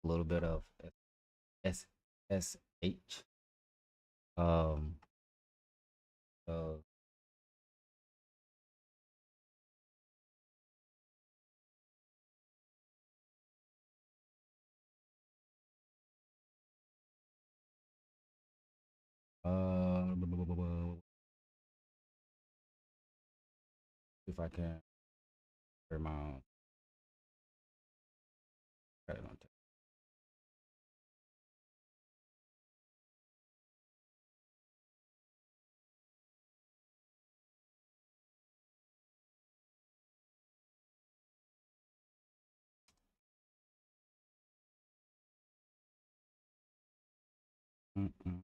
a little bit of SSH. Um, uh, if I can hear my own. Mm-mm.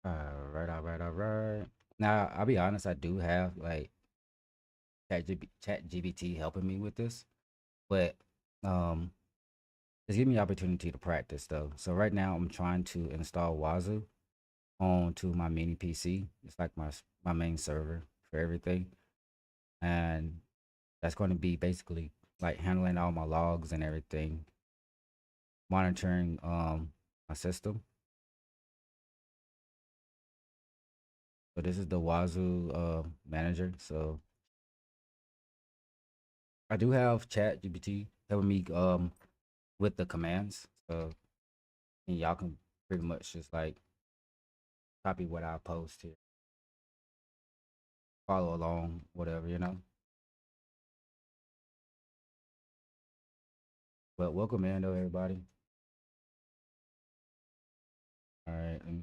All right. Now, I'll be honest, I do have like Chat GBT helping me with this, but um, it's giving me the opportunity to practice though. So right now, I'm trying to install Wazoo onto my mini PC. It's like my main server for everything, and that's going to be basically like handling all my logs and everything, monitoring my system. So this is the Wazoo manager. So I do have Chat GPT helping me with the commands. So and y'all can pretty much just like copy what I post here, follow along, whatever, you know. But welcome in though, everybody. All right, let me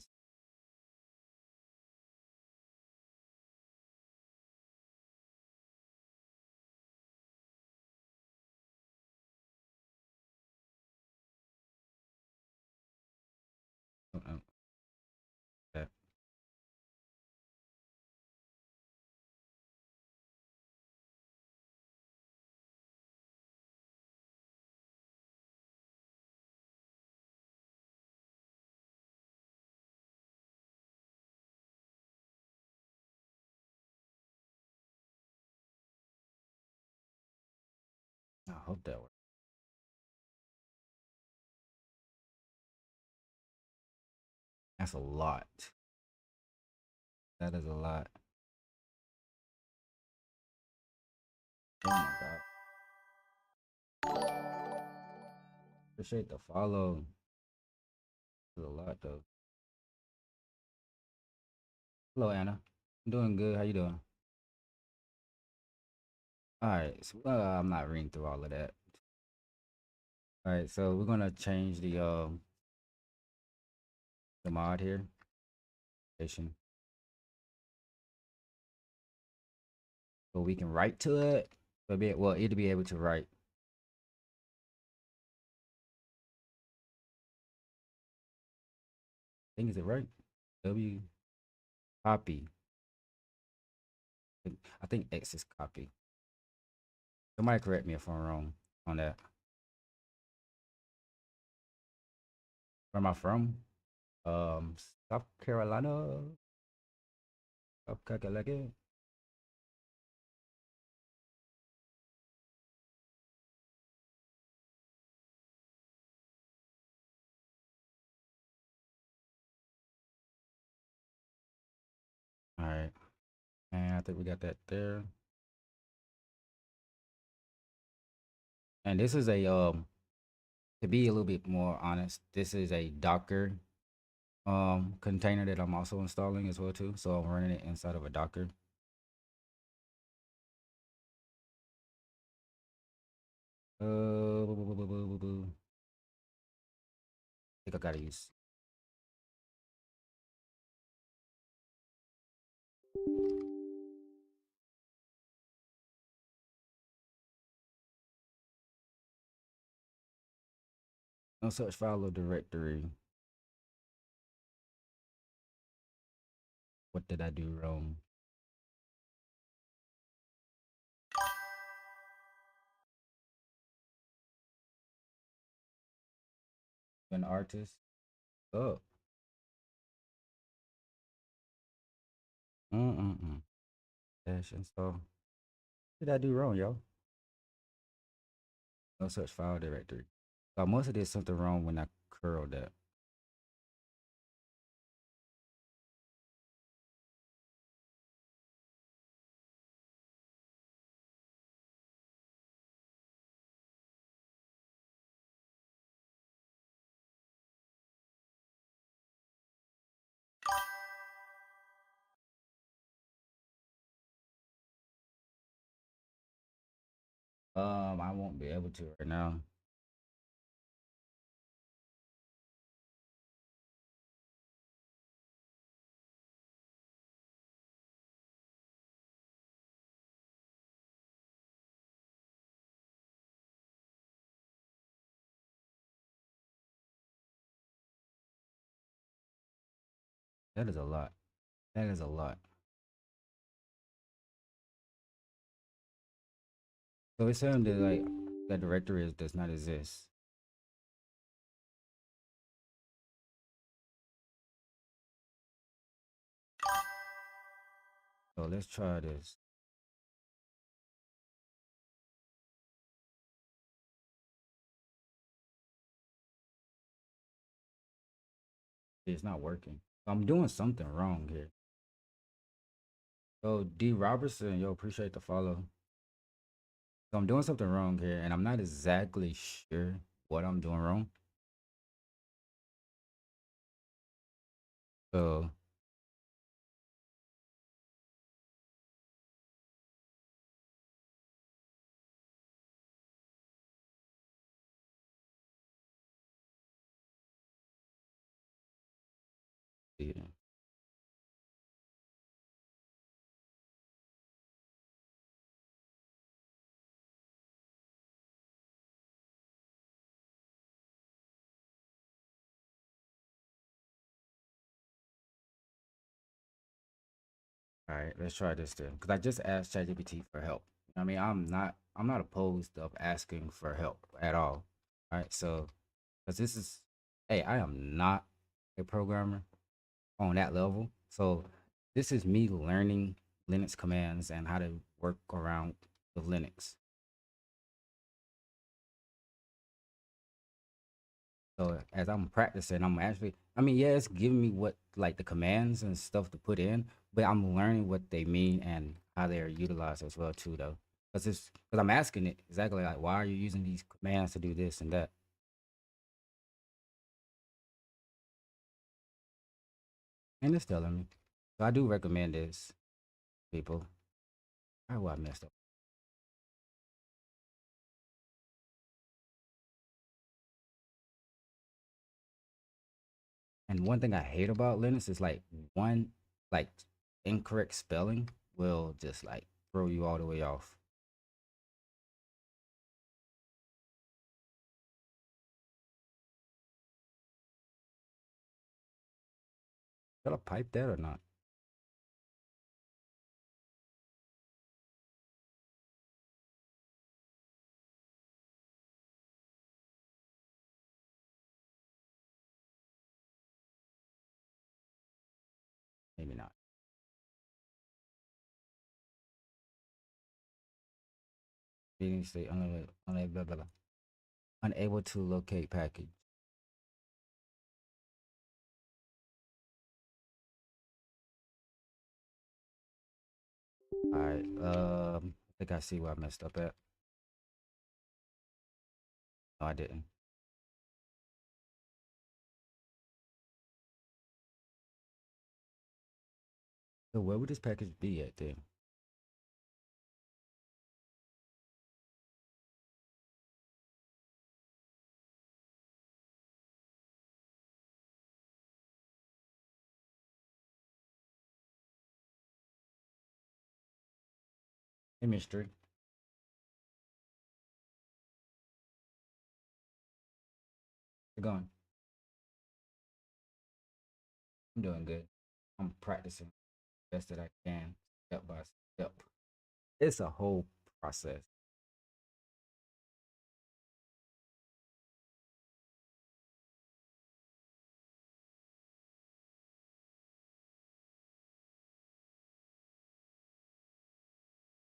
that. I hope that works. That's a lot. That is a lot. Oh my god. Appreciate the follow. That's a lot though. Hello, Anna. I'm doing good. How you doing? All right. So, I'm not reading through all of that. All right. So we're gonna change the mod here. Station. So we can write to it. Well, it'll be able to write. I think is it right? W copy. I think X is copy. Somebody correct me if I'm wrong on that. Where am I from? South Carolina. South Carolina. All right. And I think we got that there. And this is a to be a little bit more honest, this is a Docker container that I'm also installing as well too. So I'm running it inside of a Docker. I think I gotta use no such file or directory. What did I do wrong? An artist. Oh. Mm-mm-mm. Dash install. What did I do wrong, yo? No such file directory. So I must have did something wrong when I curled that. I won't be able to right now. That is a lot. That is a lot. So it's saying that like that directory does not exist. So let's try this. It's not working. I'm doing something wrong here. So D Robertson, yo, appreciate the follow. So I'm doing something wrong here, and I'm not exactly sure what I'm doing wrong. So yeah. All right, let's try this then. Because I just asked ChatGPT for help. I mean, I'm not opposed of asking for help at all. All right, so because this is, hey, I am not a programmer on that level. So this is me learning Linux commands and how to work around with Linux. So as I'm practicing, I'm actually, I mean, yeah, it's giving me what like the commands and stuff to put in, but I'm learning what they mean and how they are utilized as well too, though. Because I'm asking it exactly like, why are you using these commands to do this and that? And it's telling me. So I do recommend this, people. Oh, I messed up. And one thing I hate about Linux is like one like incorrect spelling will just like throw you all the way off. Should I pipe that or not? Maybe not. Reading state unable to locate package. All right. I think I see where I messed up at. No, I didn't. So where would this package be at then? Hey, mystery. You're going. I'm doing good. I'm practicing best that I can, step by step. It's a whole process.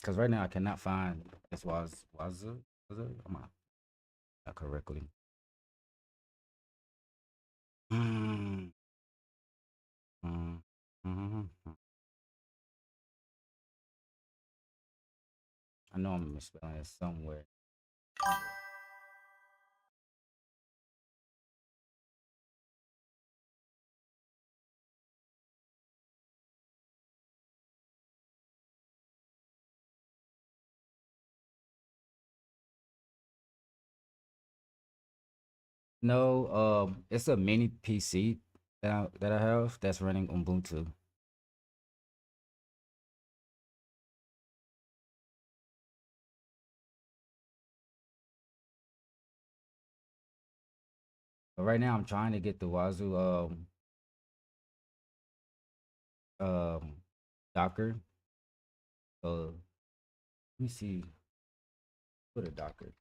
Because right now I cannot find this was it? Am I not correctly? Mm, mm, mhm. I know I'm misspelling it somewhere. No, it's a mini PC that I have that's running Ubuntu. But right now I'm trying to get the Wazoo um Docker. Let me see. Put a Docker.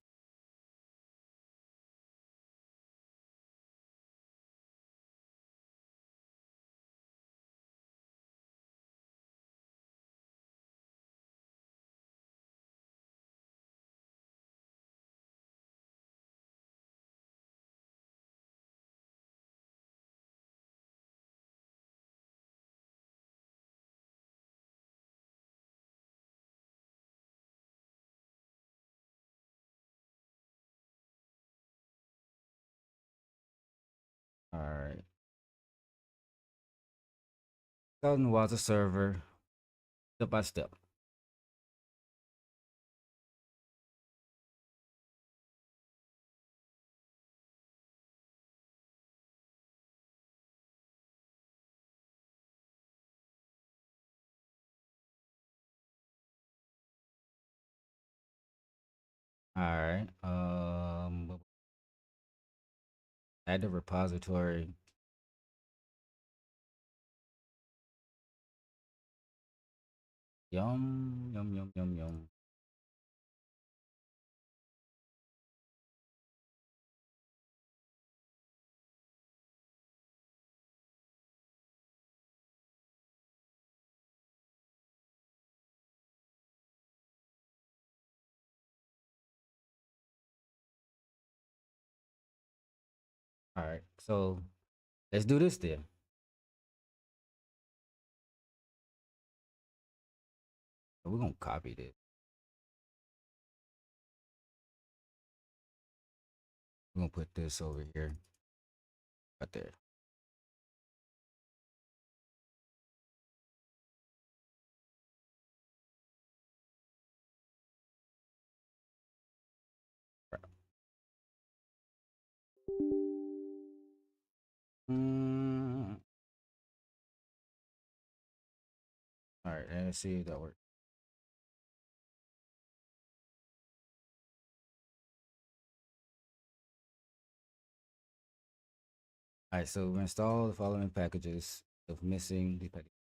All right. Starting the Wazoo server step by step. All right. Add the repository. Yum yum yum yum yum. All right. So let's do this then. We're gonna copy this. We're gonna put this over here, right there. Mm, all right. Let's see if that works. All right. So we install the following packages. If missing the package,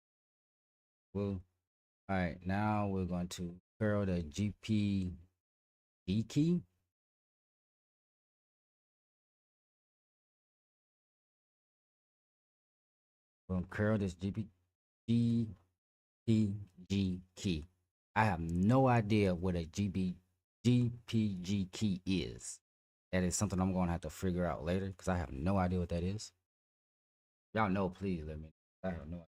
well, all right. Now we're going to curl the GPG key. We're gonna curl this GPG key. I have no idea what a GPG key is. That is something I'm gonna have to figure out later because I have no idea what that is. Y'all know, please let me. I have no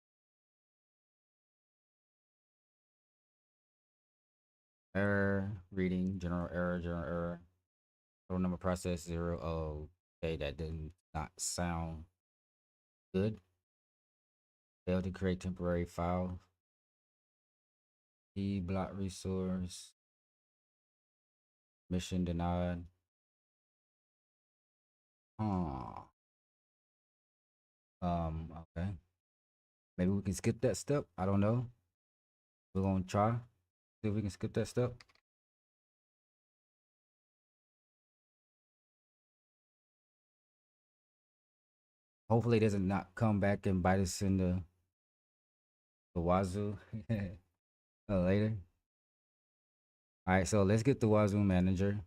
error. Reading general error, general error. Total number process 0. Oh, okay, that did not sound good. Failed to create temporary file. Key block resource. Mission denied. Huh. Okay. Maybe we can skip that step. I don't know. We're gonna try. See if we can skip that step. Hopefully it doesn't not come back and bite us in the wazoo later. All right, so let's get the wazoo manager.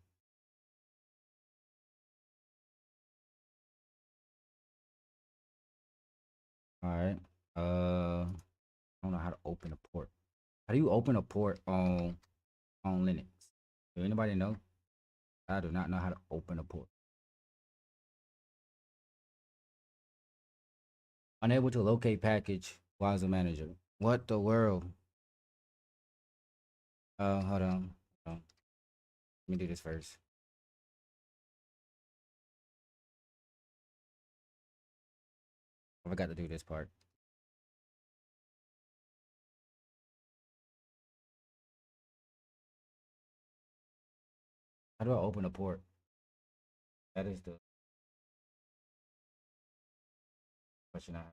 All right. I don't know how to open a port. How do you open a port on on Linux. Do anybody know? I do not know how to open a port. Unable to locate package. Wazoo manager. What the world? Hold on. Hold on. Let me do this first. I forgot to do this part. How do I open a port? That is the question I have.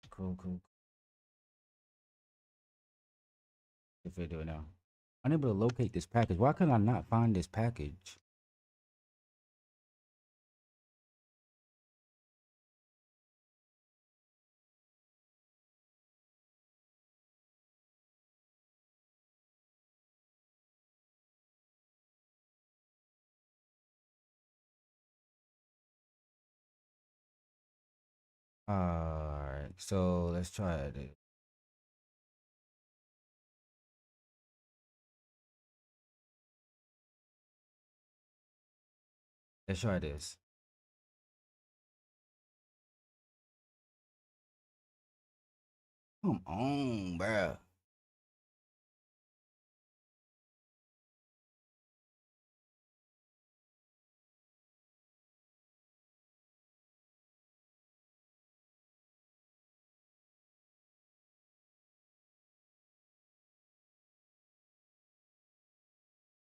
Cool, cool. If I do it now. Unable to locate this package. Why can I not find this package? Alright, so let's try it. Let's try this. Come on, bruh.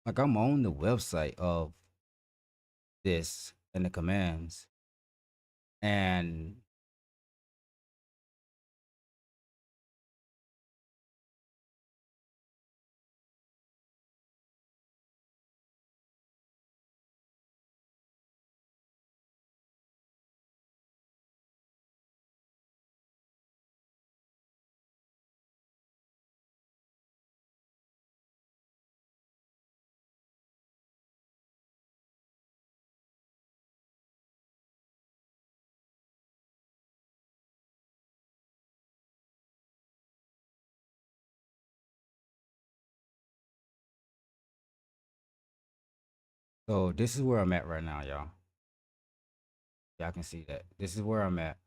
Like I'm on the website of this and the commands, and so this is where I'm at right now, y'all. Y'all can see that. This is where I'm at.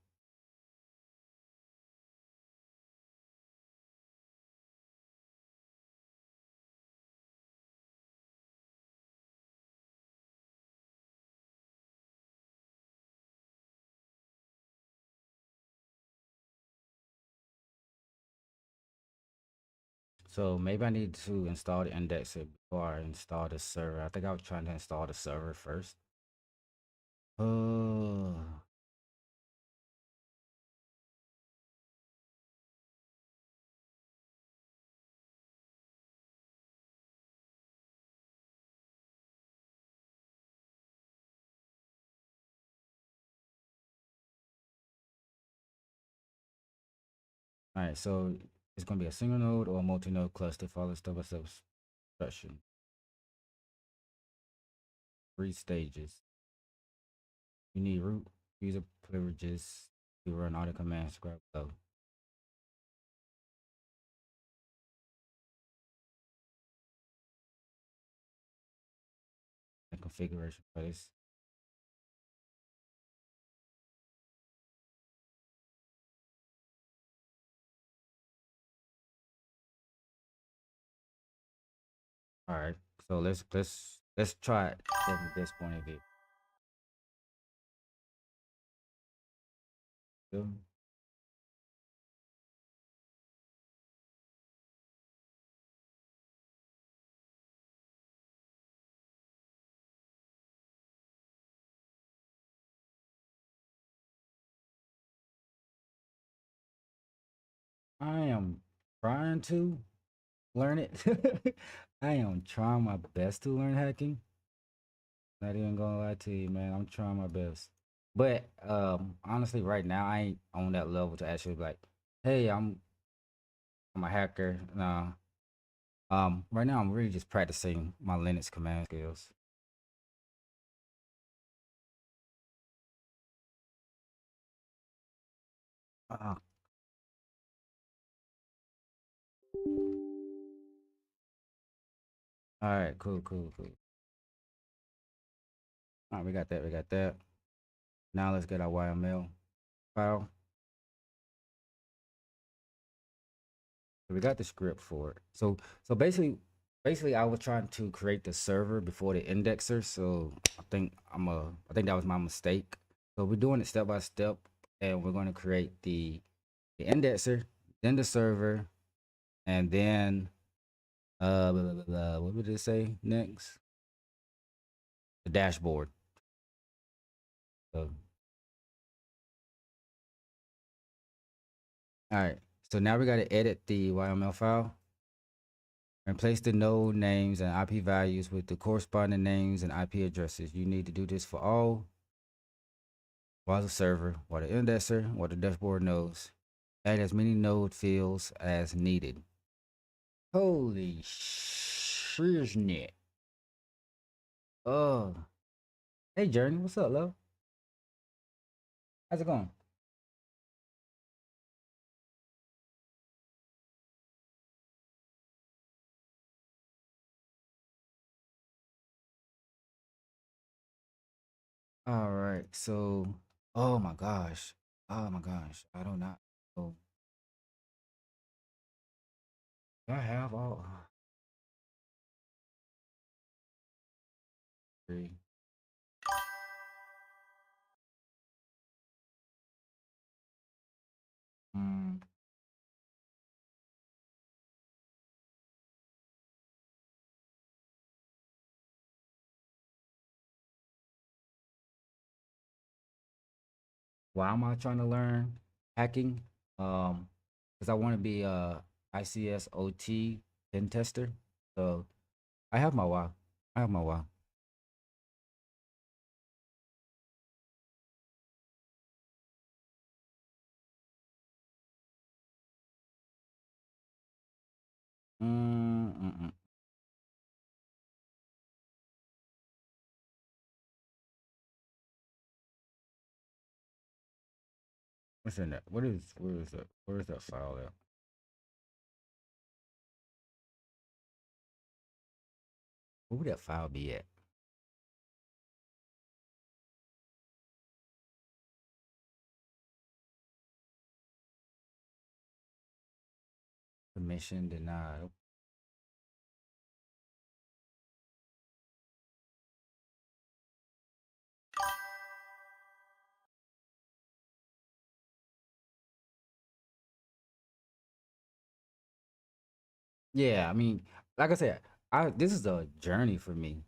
So maybe I need to install the indexer before I install the server. I think I was trying to install the server first. Oh, all right. So it's gonna be a single node or a multi-node cluster. Follow step-by-step instruction. 3 stages. You need root user privileges to run all the commands. Grab below. The configuration for this. All right. So let's try it from this point of view. So, I am trying to learn it. I am trying my best to learn hacking. Not even gonna lie to you, man. I'm trying my best. But honestly, right now I ain't on that level to actually be like, hey, I'm a hacker. Nah. Right now I'm really just practicing my Linux command skills. Uh, all right, cool, cool, cool. All right, we got that. We got that. Now let's get our YML file. So we got the script for it. So basically I was trying to create the server before the indexer. So I think that was my mistake. So we're doing it step by step, and we're going to create the indexer, then the server, and then blah, blah, blah, blah. What would it say next? The dashboard. So all right. So now we got to edit the YML file. Replace the node names and IP values with the corresponding names and IP addresses. You need to do this for all while the server, while the indexer, while the dashboard nodes. Add as many node fields as needed. Holy shiznit. Oh. Hey Journey, what's up, love? How's it going? All right, so oh my gosh. Oh my gosh. I do not know. Do I have all three? Mm, why am I trying to learn hacking? Because I want to be a ICS/OT pen tester. So I have my why. I have my why. Mm-mm. What's in that? Where is that? Where is that file at? Where would that file be at? Permission denied. Yeah, I mean, like I said, I this is a journey for me.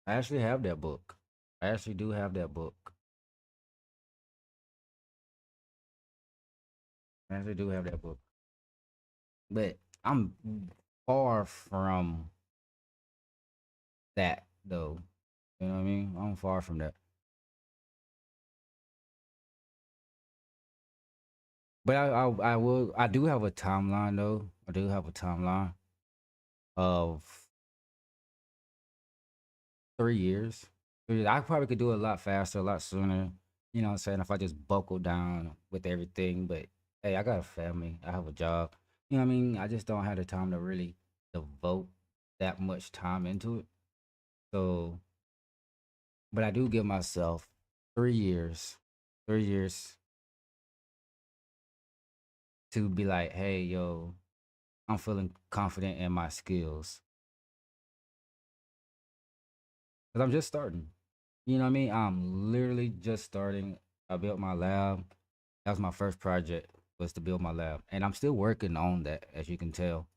I actually have that book. I actually do have that book. I actually do have that book. But I'm far from that though. You know what I mean? I'm far from that. But I do have a timeline though. I do have a timeline of 3 years. 3 years. I probably could do it a lot faster, a lot sooner. You know what I'm saying? If I just buckle down with everything. But hey, I got a family. I have a job. You know what I mean? I just don't have the time to really devote that much time into it. So, but I do give myself 3 years, 3 years to be like, hey, yo, I'm feeling confident in my skills. Because I'm just starting. You know what I mean? I'm literally just starting. I built my lab. That was my first project, was to build my lab. And I'm still working on that, as you can tell.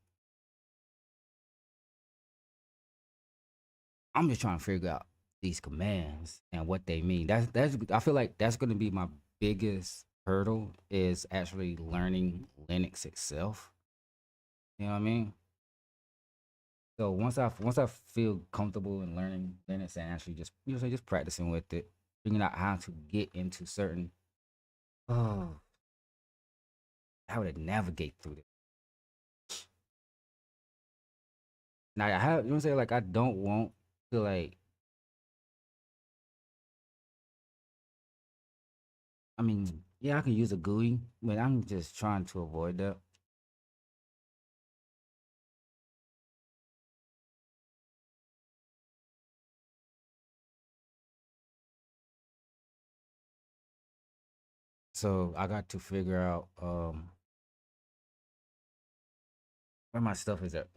I'm just trying to figure out these commands and what they mean. That's I feel like that's gonna be my biggest hurdle, is actually learning Linux itself. You know what I mean? So once I feel comfortable in learning this and actually just just practicing with it, figuring out how to get into certain oh how to navigate through it. Now I have you know what I'm saying, like I don't want to like I mean, yeah, I can use a GUI, but I'm just trying to avoid that. So I got to figure out where my stuff is at.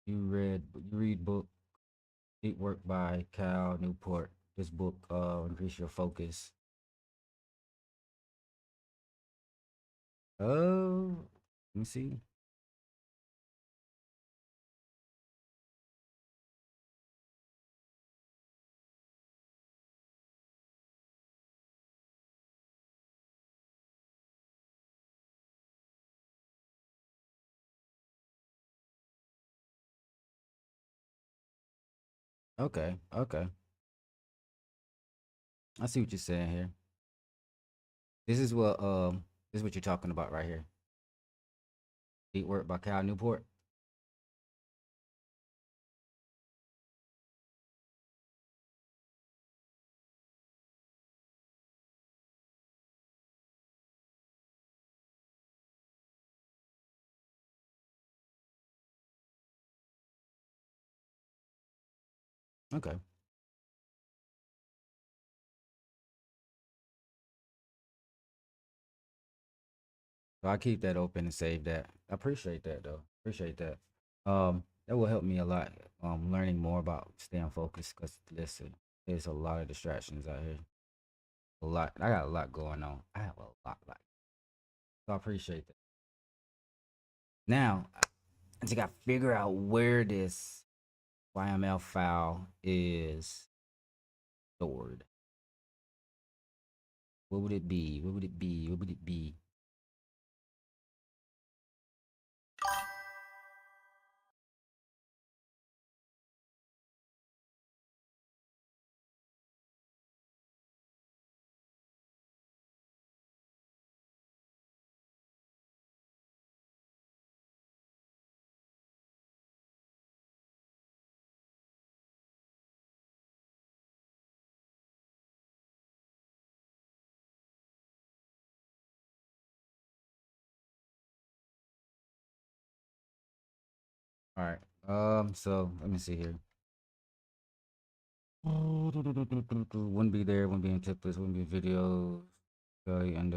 You read book Deep Work by Cal Newport. This book increase your focus. Oh, let me see. Okay, okay. I see what you're saying here. This is what you're talking about right here. Deep Work by Cal Newport. Okay. So I keep that open and save that. I appreciate that though. Appreciate that. That will help me a lot. Learning more about staying focused. Cause listen, there's a lot of distractions out here. A lot. I got a lot going on. I have a lot. Like, so I appreciate that. Now I just got to figure out where this YML file is stored. What would it be? What would it be? What would it be? All right. So let me see here. Wouldn't be there. Wouldn't be in templates. Wouldn't be videos. And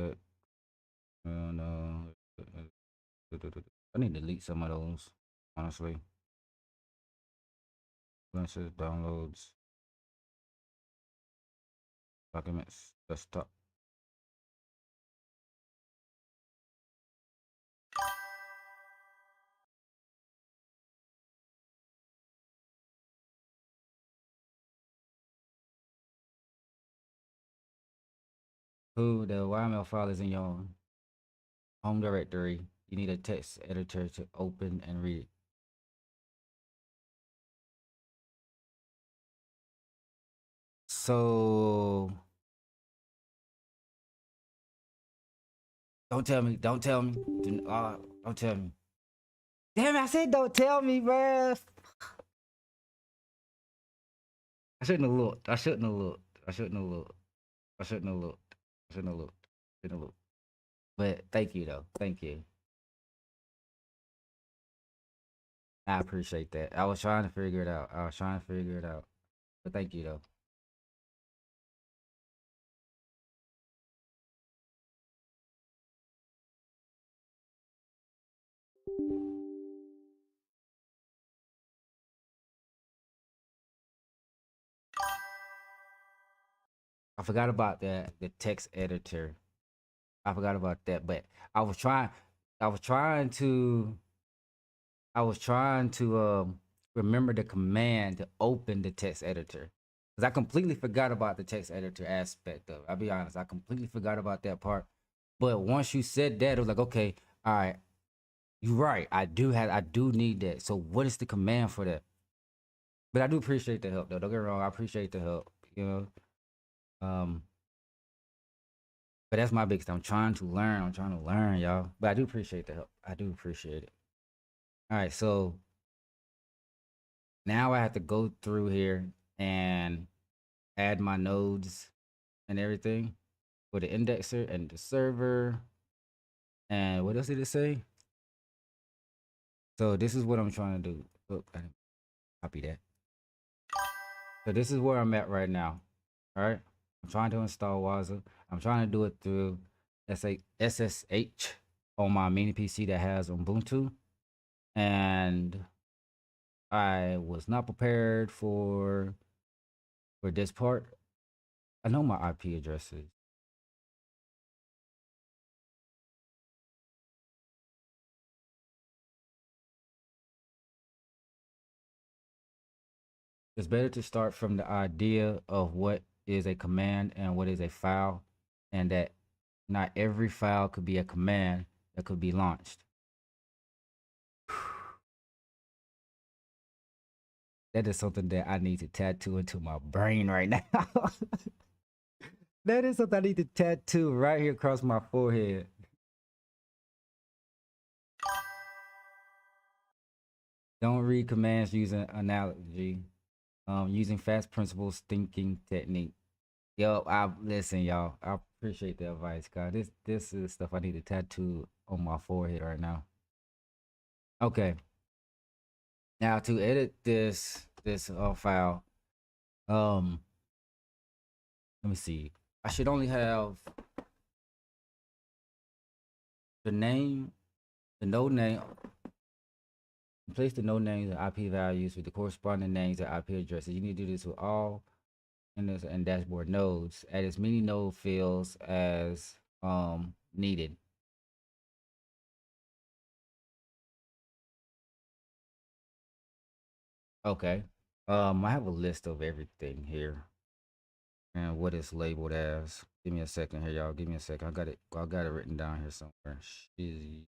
no. I need to delete some of those. Honestly, Lenses, downloads, documents, desktop. Who the YML file is in your home directory. You need a text editor to open and read it. So don't tell me. Don't tell me. Don't tell me. Damn it, I said don't tell me, bruh. I shouldn't have looked. I shouldn't have looked. I shouldn't have looked. I shouldn't have looked. I shouldn't have looked. Shouldn't have looked. But thank you though. Thank you. I appreciate that. I was trying to figure it out. I was trying to figure it out. But thank you though. I forgot about that the text editor. I forgot about that. But I was trying I was trying to I was trying to remember the command to open the text editor. Because I completely forgot about the text editor aspect of it. I'll be honest, I completely forgot about that part. But once you said that, it was like, okay, all right, you're right. I do need that. So what is the command for that? But I do appreciate the help though. Don't get me wrong, I appreciate the help, you know. Um, but that's my biggest thing. I'm trying to learn. I'm trying to learn, y'all. But I do appreciate the help. I do appreciate it. All right, so now I have to go through here and add my nodes and everything for the indexer and the server. And what else did it say? So this is what I'm trying to do. Oh, I didn't copy that. So this is where I'm at right now. All right. I'm trying to install Waza. I'm trying to do it through SSH on my mini PC that has Ubuntu. And I was not prepared for this part. I know my IP addresses. It's better to start from the idea of what is a command and what is a file, and that not every file could be a command that could be launched. That is something that I need to tattoo into my brain right now. That is something I need to tattoo right here across my forehead. Don't read commands using analogy. Using fast principles thinking technique. Yo, I listen, y'all. I appreciate the advice, God. This is stuff I need to tattoo on my forehead right now. Okay. Now to edit this file, um, let me see. I should only have the name, the node name. Place the node names and IP values with the corresponding names and IP addresses. You need to do this with all Windows and dashboard nodes. Add as many node fields as needed. Okay. I have a list of everything here and what it's labeled as. Give me a second here, y'all. Give me a second. I got it. I got it written down here somewhere. Shizzy.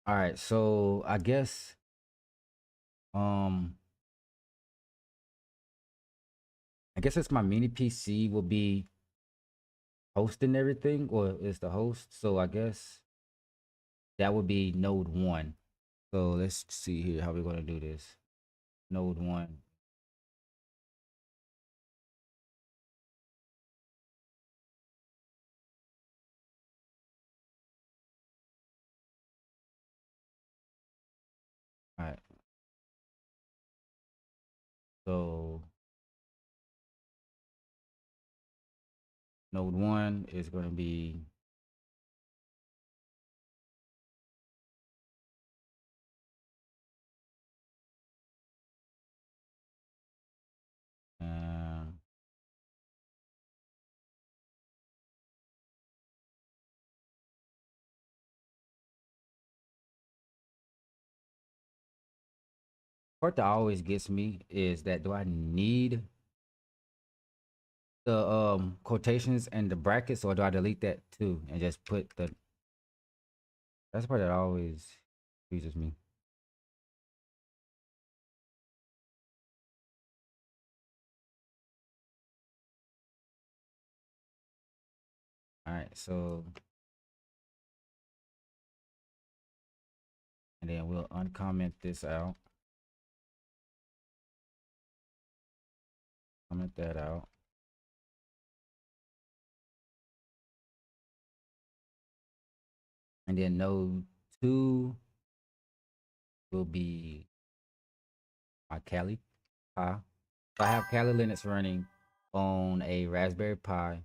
All right. So I guess um I guess it's my mini PC will be hosting everything, or is the host. So I guess that would be node one. So let's see here how we're gonna do this. Node one. All right. So node one is gonna be uh, part that always gets me is that do I need the quotations and the brackets, or do I delete that too and just put the that's the part that always confuses me. All right, so and then we'll uncomment this out. comment that out. And then node 2 will be my Kali Pi. So I have Kali Linux running on a Raspberry Pi,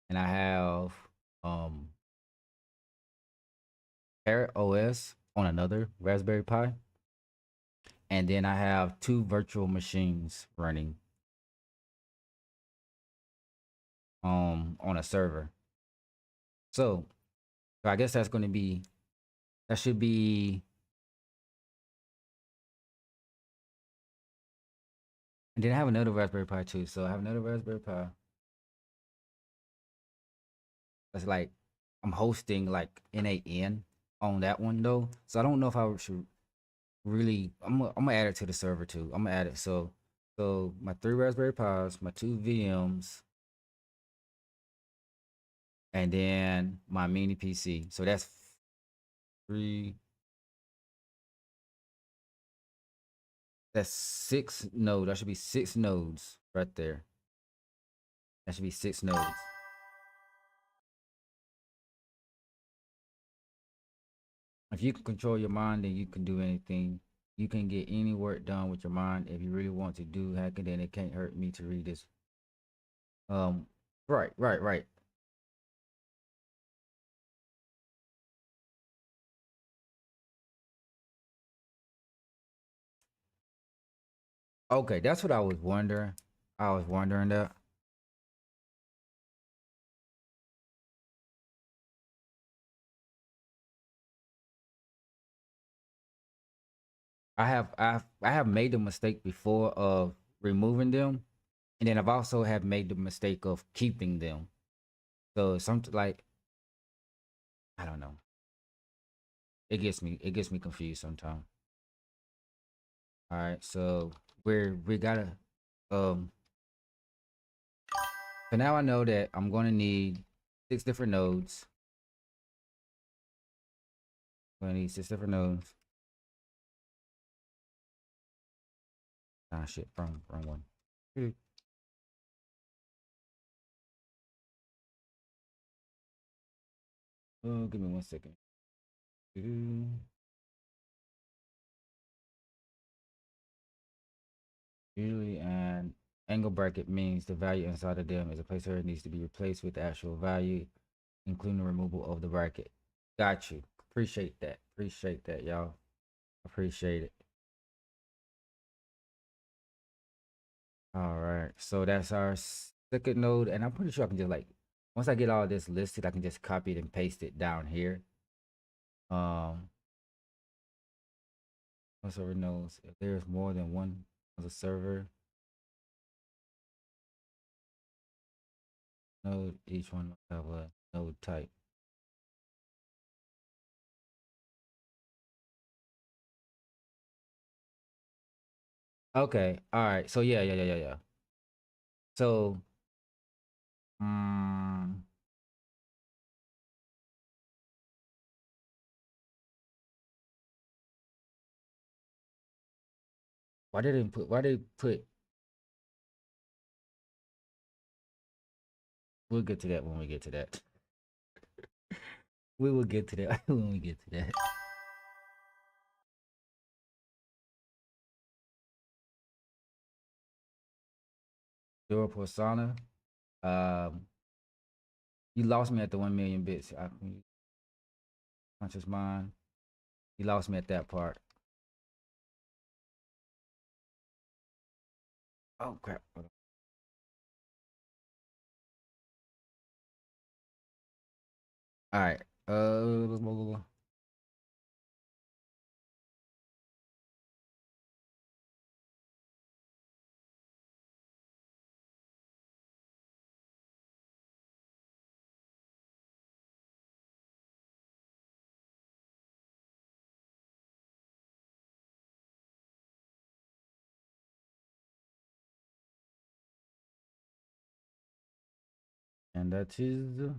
and I have um Parrot OS on another Raspberry Pi, and then I have 2 virtual machines running on a server. So I guess that's going to be, that should be, and then I have another Raspberry Pi too. So I have another Raspberry Pi that's like, I'm hosting like NAN on that one though. So I don't know if I should really, I'm gonna add it to the server too. I'm gonna add it. So my 3 Raspberry Pis, my 2 VMs, and then my mini PC. So that's 3, that's 6 nodes. That should be 6 nodes right there. That should be 6 nodes. If you can control your mind, then you can do anything. You can get any work done with your mind. If you really want to do hacking, then it can't hurt me to read this. Um, right. Okay, that's what I was wondering. I was wondering that. I have made the mistake before of removing them, and then I've also have made the mistake of keeping them. So something like, I don't know. It gets me confused sometimes. All right, so we gotta um. So now I know that I'm gonna need 6 different nodes. I'm gonna need 6 different nodes. Ah shit, wrong one. Oh, give me 1 second. Usually an angle bracket means the value inside of them is a placeholder needs to be replaced with the actual value, including the removal of the bracket. Got you. Appreciate that. Appreciate that, y'all. Appreciate it. All right. So that's our second node. And I'm pretty sure I can just like, once I get all this listed, I can just copy it and paste it down here. One server knows if there's more than one as a server node, each one must have a node type. Okay. All right. So yeah. So, um, why they put, we'll get to that when we get to that. We will get to that when we get to that. Dora Persona. Um, you lost me at the 1 million bits. Conscious mind. You lost me at that part. Oh crap. All right. Blah, blah, blah. And that is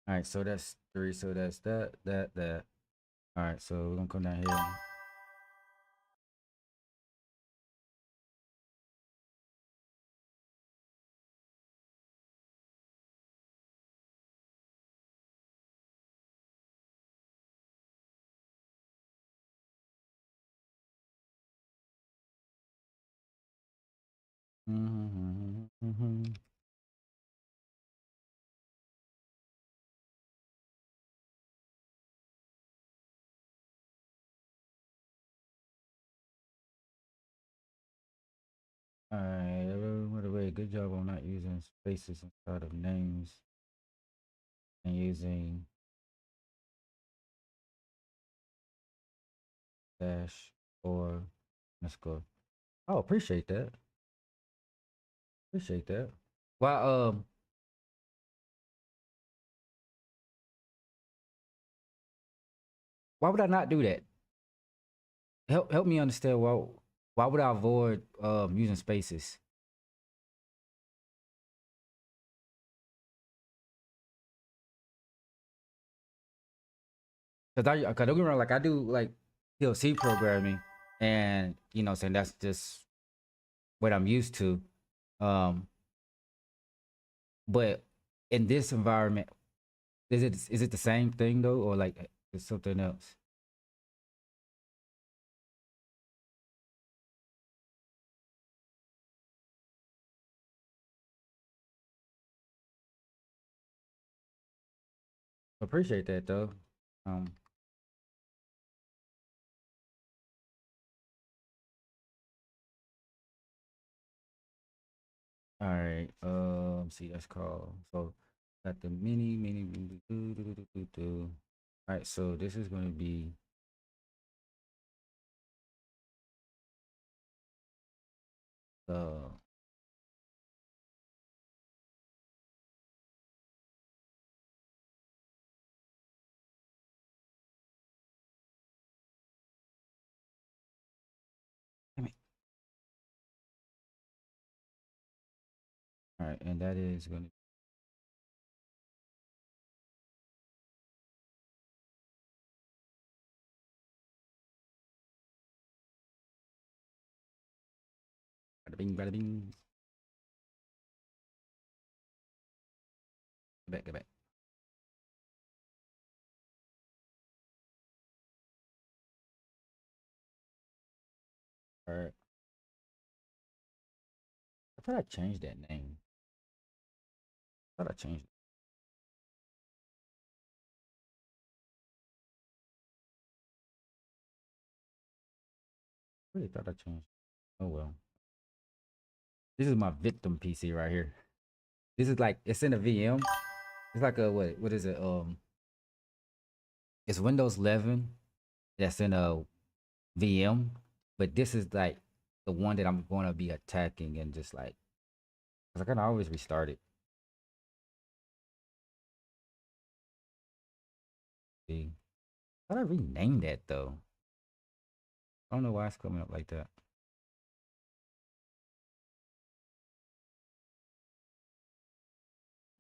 All right, so that's 3. So that's that. All right, so we're gonna come down here. Mm-hmm. All right, by the way, good job on not using spaces inside of names and using dash or underscore. Oh, appreciate that. Appreciate that. Well, why would I not do that? Help me understand why would I avoid using spaces? Cause don't get me wrong, like I do like PLC programming, and saying that's just what I'm used to. Um, but in this environment, is it the same thing though, or like it's something else? Appreciate that though. Um, all right. See, that's called. So got the mini. All right. So this is going to be the. Damn it. All right, and that is going to bada bing. Get back. All right. I thought I changed that name. I thought I changed it. Really thought I changed it. Oh well. This is my victim PC right here. This is like it's in a VM. It's like a what is it? It's Windows 11 that's in a VM, but this is like the one that I'm going to be attacking and just like cuz I can always restart it. See. How did I rename that though? I don't know why it's coming up like that.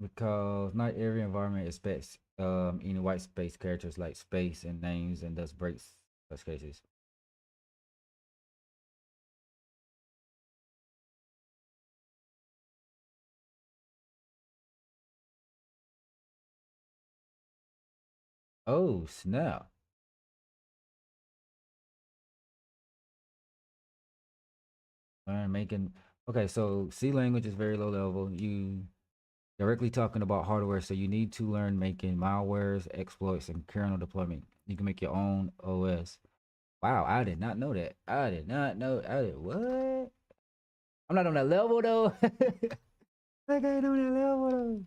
Because not every environment expects any white space characters like space and names and thus breaks such cases. Oh snap. Learn making okay, so C language is very low level. You directly talking about hardware, so you need to learn making malwares, exploits, and kernel deployment. You can make your own OS. Wow, I did not know that. I did not know. I did what? I'm not on that level though. Like I ain't on that level though.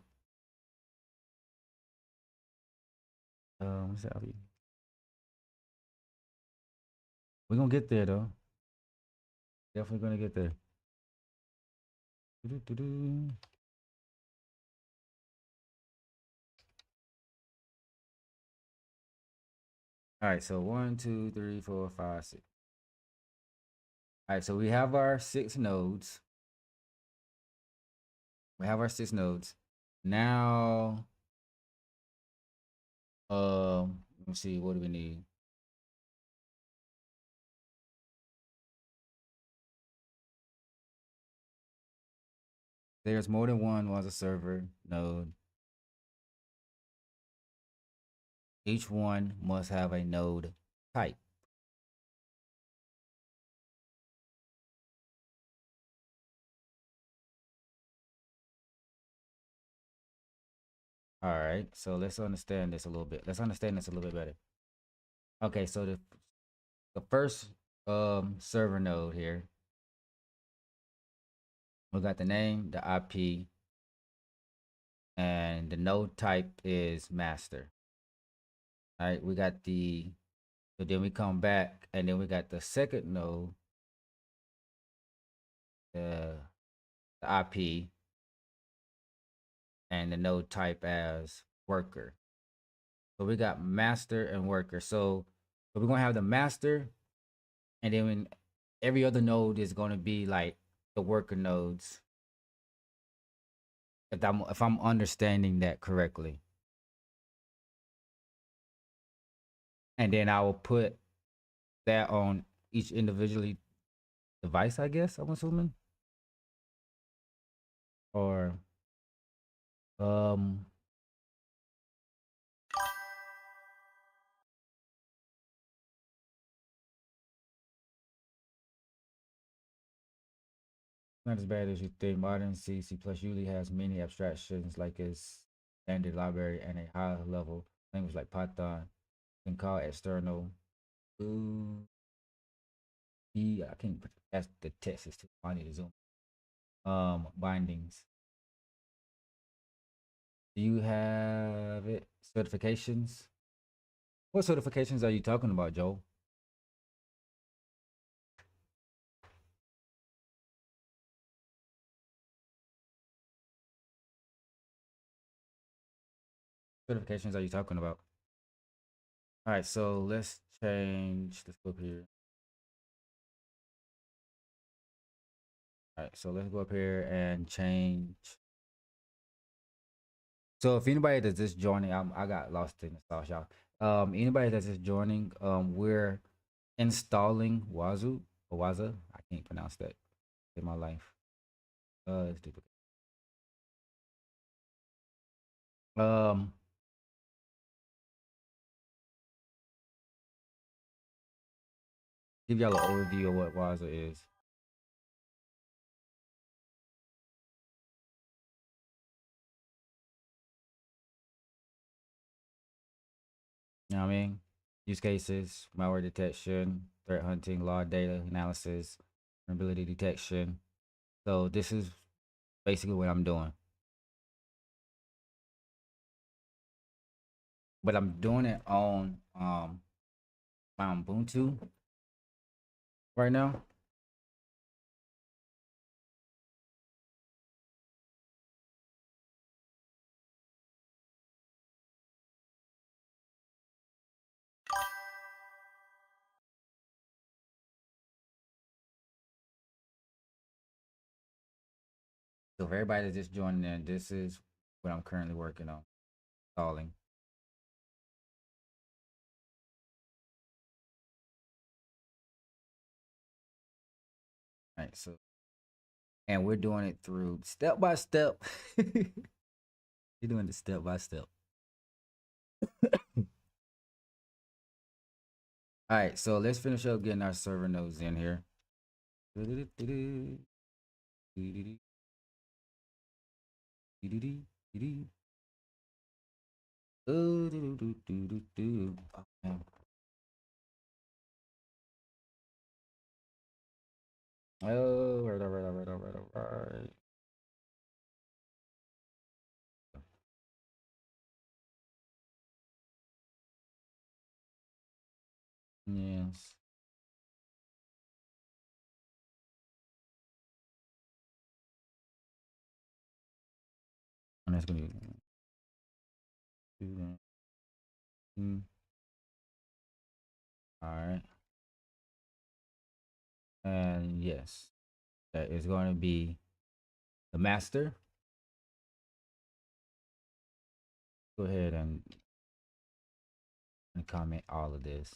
What's that? We're gonna get there though. Definitely gonna get there. Doo-doo-doo-doo. All right, so 1, 2, 3, 4, 5, 6. All right, so we have our 6 nodes. We have our 6 nodes. Now Let me see. What do we need? There's more than one was a server node. Each one must have a node type. All right, so let's understand this a little bit. Let's understand this a little bit better. Okay, so the first server node here, we got the name, the IP, and the node type is master. All right, we got so then we come back and then we got the second node, the IP, and the node type as worker. So we got master and worker. So we're gonna have the master, and then when every other node is gonna be like the worker nodes. If I'm understanding that correctly. And then I will put that on each individually device, I guess, I'm assuming. Or um not as bad as you think. Modern C, C plus usually has many abstractions like its standard library and a high level language like Python can call external. Ooh, I can't. That's the text is too. I need to zoom. Bindings. Do you have it? Certifications? What certifications are you talking about, Joe? Certifications are you talking about? All right, so let's change. Let's go up here. All right, so let's go up here and change. So if anybody that's just joining, I got lost in the sauce, y'all. Anybody that's just joining, we're installing Wazoo or Waza. I can't pronounce that in my life. It's duplicate. Um, give y'all an overview of what Waza is. You know what I mean? Use cases, malware detection, threat hunting, log data analysis, vulnerability detection. So this is basically what I'm doing. But I'm doing it on my Ubuntu right now. So for everybody that's just joining in, this is what I'm currently working on installing. Right. So and we're doing it through step by step. You're doing it step by step. All right, so let's finish up getting our server nodes in here. Oh, man. Oh, right, all right, all right, all right, all right. Yes. And that's gonna be all right. And yes, that is going to be the master. Go ahead and and comment all of this.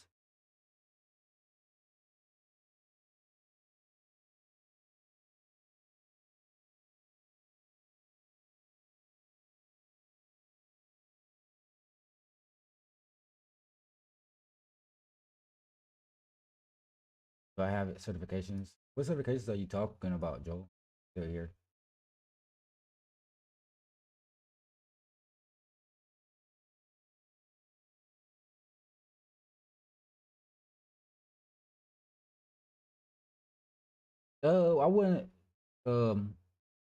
Do I have certifications? What certifications are you talking about, Joe? Still here. I wouldn't. Um,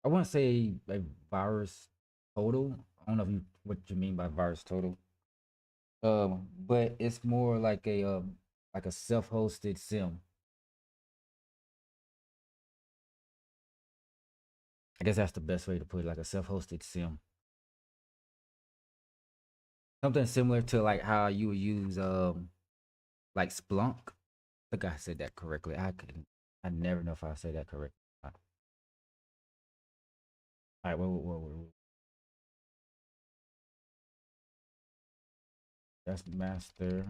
I wouldn't say like virus total. I don't know if you what you mean by virus total. But it's more like a self-hosted sim. I guess that's the best way to put it, like a self-hosted sim. Something similar to like how you would use like Splunk. I think I said that correctly. I never know if I say that correctly. All right, that's master.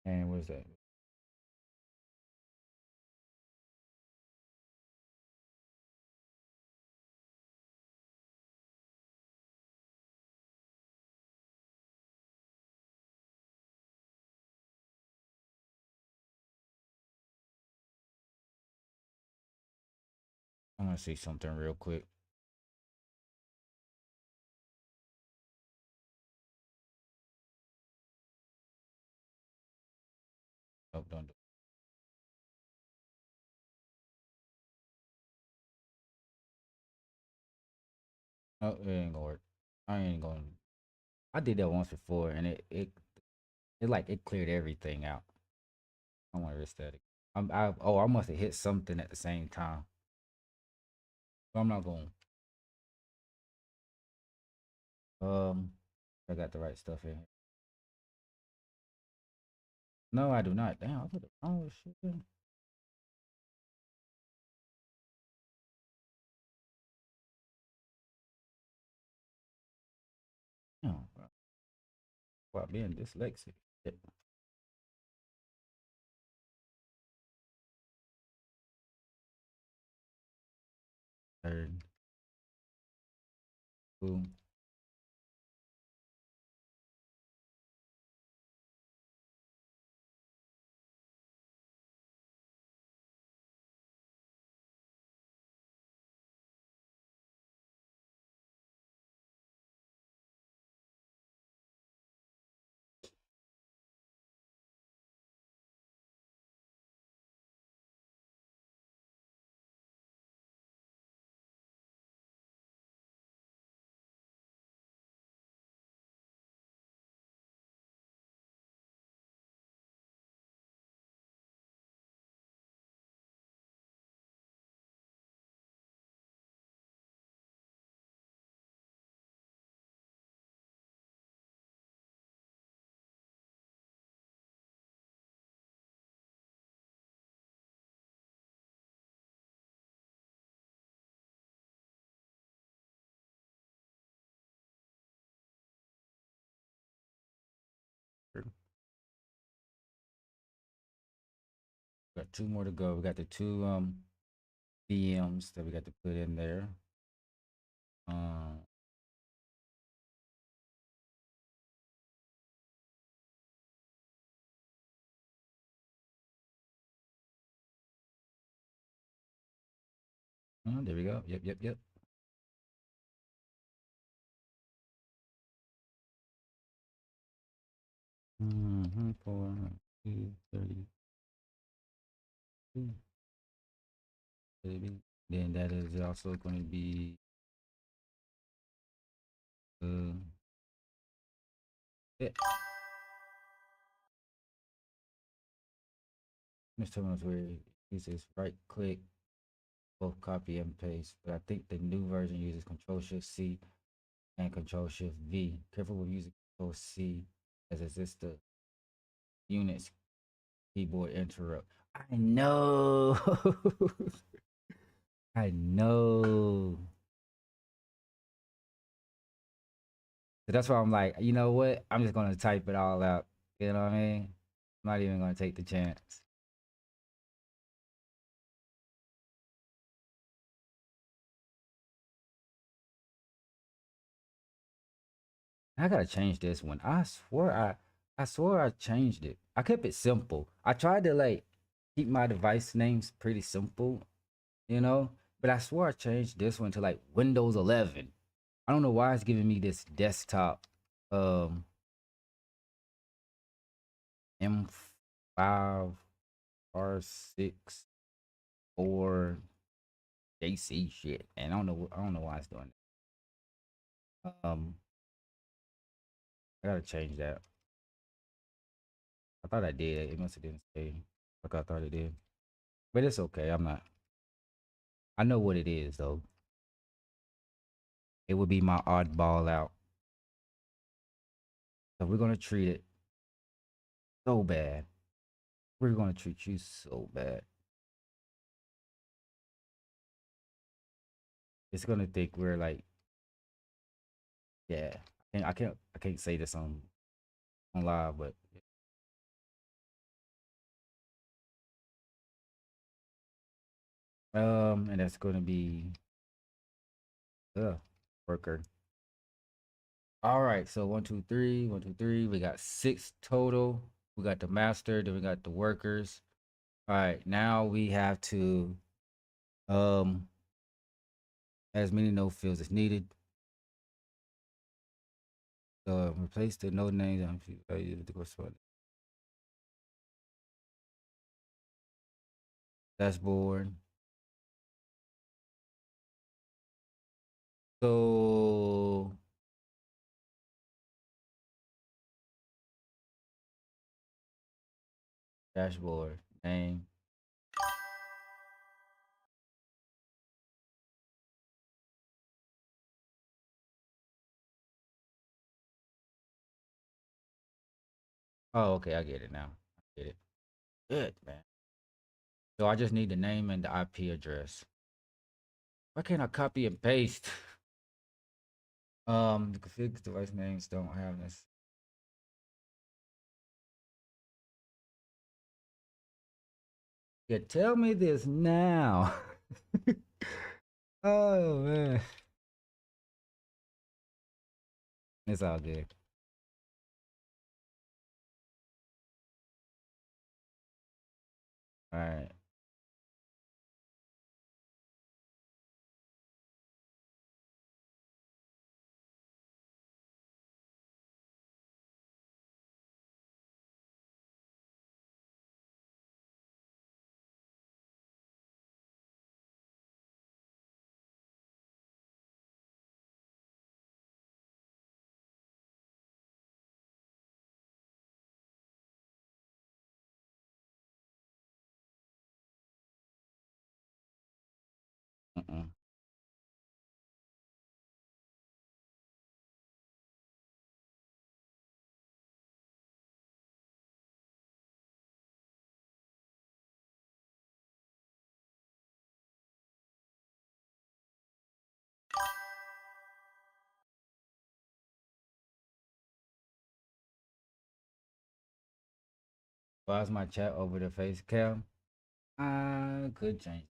And what is that? I'm gonna see something real quick. Oh, don't do. Oh, it ain't gonna work. I ain't gonna. I did that once before, and it like it cleared everything out. I want to risk that. I must have hit something at the same time. So I'm not going. Um, I got the right stuff in. No, I do not. Damn, I put the wrong shit in. Damn, bro. While being dyslexic. Shit. Third, boom. Got two more to go. We got the two VMs that we got to put in there. Um, there we go. Yep, yep, yep. Mm-hmm. 4, 2, 32, baby. Then that is also going to be uh, it. Mr. Terminals where it uses right click, both copy and paste. But I think the new version uses Control Shift C and Control Shift V. Careful with using Control C as it's the Unix keyboard interrupt. I know. I know. So that's why I'm like, you know what? I'm just gonna type it all out. You know what I mean? I'm not even gonna take the chance. I gotta change this one. I swore I changed it. I kept it simple. I tried to like keep my device names pretty simple, you know, but I swore I changed this one to like Windows 11. I don't know why it's giving me this desktop um M5 R6 or JC shit, and I don't know why it's doing that. I gotta change that. I thought I did. It must have didn't say like I thought it did, but it's okay. I'm not. I know what it is though. It would be my oddball out. So we're gonna treat it so bad. We're gonna treat you so bad. It's gonna think we're like, yeah. I can't say this on live, but and that's gonna be the worker. All right, so 1, 2, 3, 1, 2, 3. We got 6 total. We got the master, then we got the workers. All right, now we have to um as many node fields as needed. So replace the node names and value the corresponding dashboard. So dashboard name. Oh, okay, I get it now. I get it. Good, man. So I just need the name and the IP address. Why can't I copy and paste? The config device names don't have this. Yeah, tell me this now. Oh man, it's all good. All right. Mm-mm. Why is my chat over the face cam? I could change.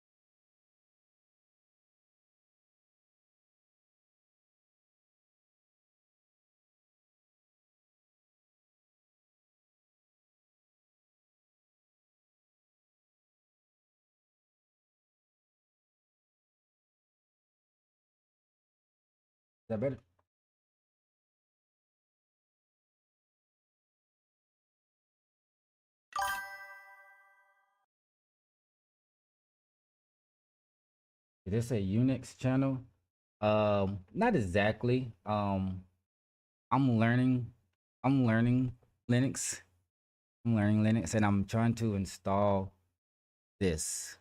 Is that better? Is this a Unix channel? Not exactly. I'm learning. I'm learning Linux. I'm learning Linux, and I'm trying to install this.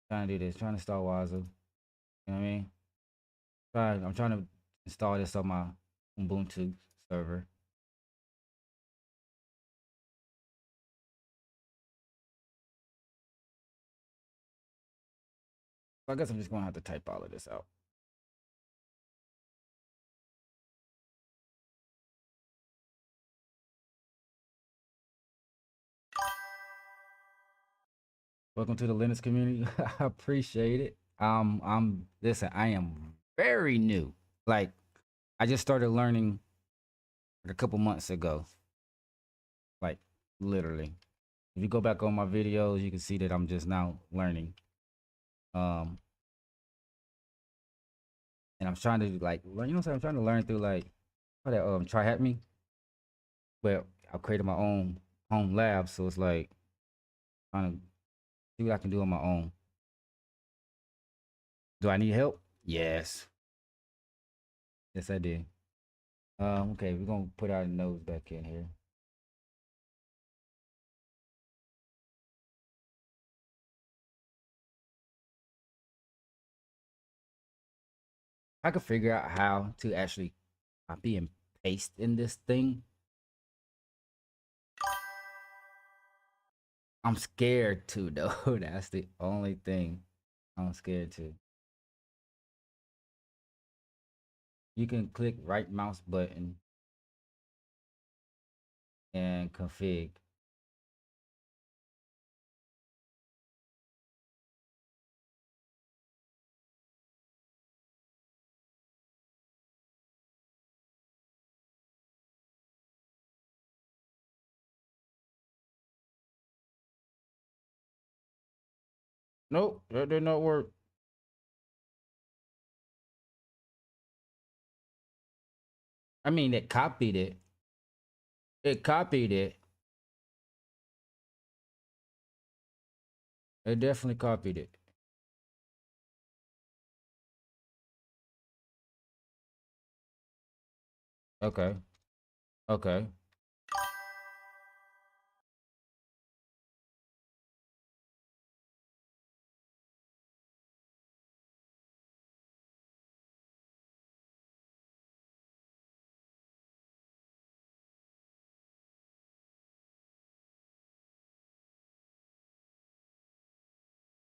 Trying to do this. Trying to install Wazoo. You know what I mean? I'm trying to install this on my Ubuntu server. So I guess I'm just gonna have to type all of this out. Welcome to the Linux community. I appreciate it. Listen, I am very new. Like, I just started learning like a couple months ago. Like, literally. If you go back on my videos, you can see that I'm just now learning. And I'm trying to like learn, you know what I'm saying? I'm trying to learn through like what that try hack me. But I created my own home lab, so it's like trying to see what I can do on my own. Do I need help? Yes. Yes, I did. Okay, we're gonna put our nose back in here. I could figure out how to actually copy and paste in this thing. I'm scared to though. That's the only thing I'm scared to. You can click right mouse button and config. Nope, that did not work. I mean, it copied it. It copied it. It definitely copied it. Okay. Okay.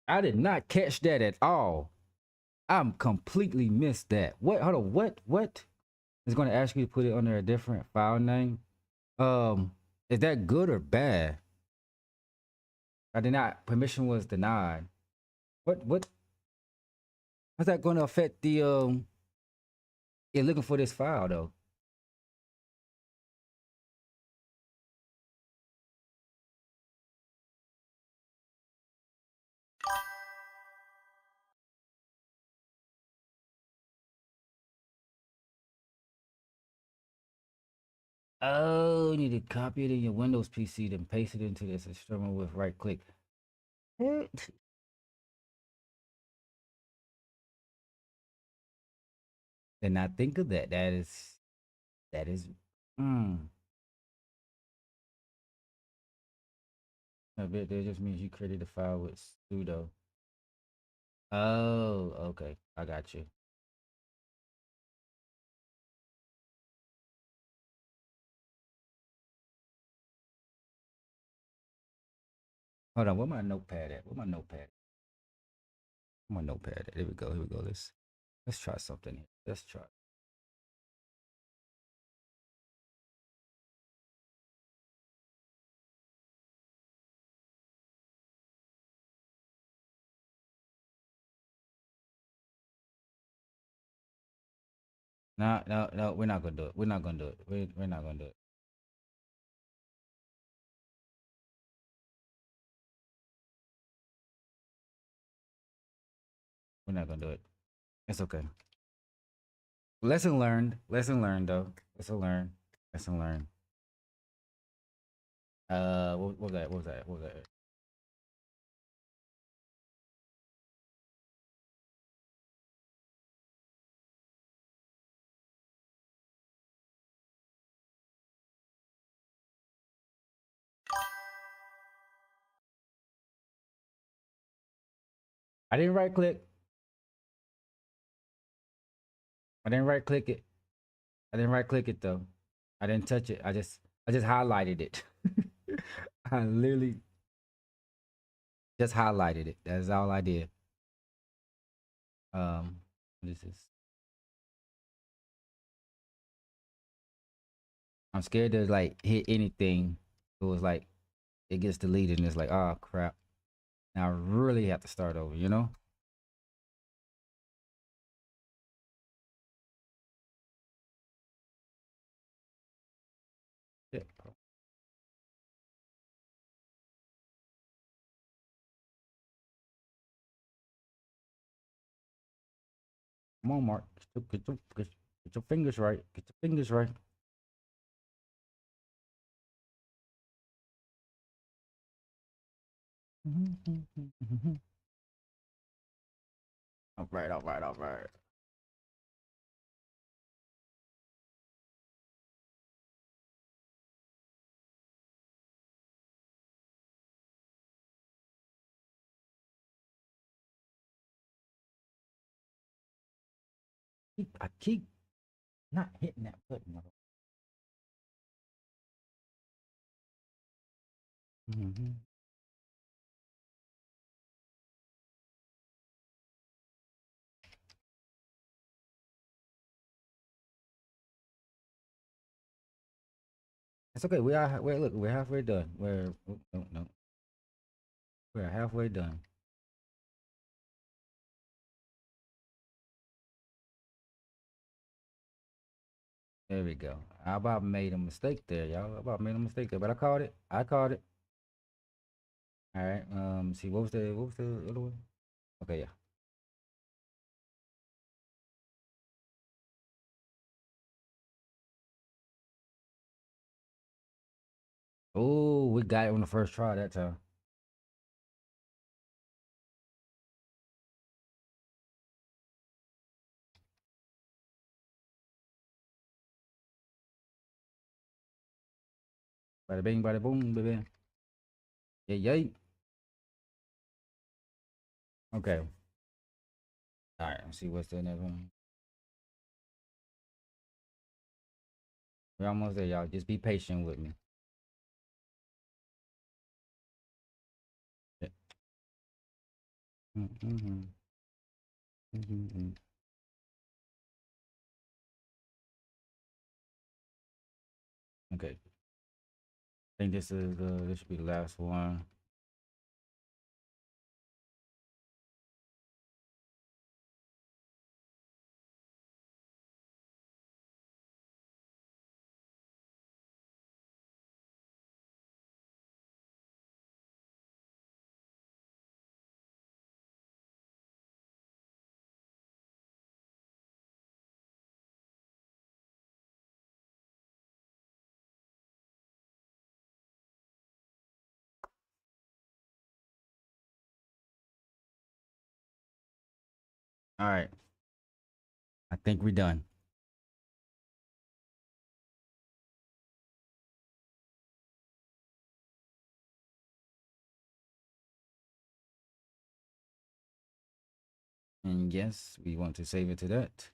I did not catch that at all. I'm completely missed that. What? Hold on. What? It's going to ask you to put it under a different file name. Is that good or bad? I did not. Permission was denied. What? How's that going to affect the You're looking for this file though? Oh, you need to copy it in your Windows PC, then paste it into this instrument with right click. What? Did not think of that. That is. Hmm. I bet that just means you created a file with sudo. Oh, okay. I got you. Hold on. Where my notepad at? Where my notepad? Where my notepad at? Here we go. Here we go. Let's try something here. Let's try. No, no, no. We're not gonna do it. We're not gonna do it. We're not gonna do it. We're not gonna do it. It's okay. Lesson learned. Lesson learned though. Lesson learned. Lesson learned. What was that? What was that? What was that? I didn't right click. I didn't right click it. I didn't right click it though. I didn't touch it. I just highlighted it. I literally just highlighted it. That's all I did. This is. I'm scared to like hit anything. It was like it gets deleted and it's like, oh crap. Now I really have to start over, you know? Yeah. Come on, Mark. Get your fingers right. Get your fingers right. All right, all right, all right. I keep not hitting that button. It's okay. We are. Wait, look, we're halfway done. We're oh, no, no. We're halfway done. There we go. I about made a mistake there, y'all. I about made a mistake there, but I caught it. I caught it. All right. See, what was the other one? Okay, yeah. Oh, we got it on the first try that time. Bada bing, bada boom, baby. Yeah, yeah. Okay. All right. Let's see what's the next one. We're almost there, y'all. Just be patient with me. Yeah. Mm-hmm. Mm-hmm. Okay. I think this should be the last one. All right. I think we're done. And yes, we want to save it to that.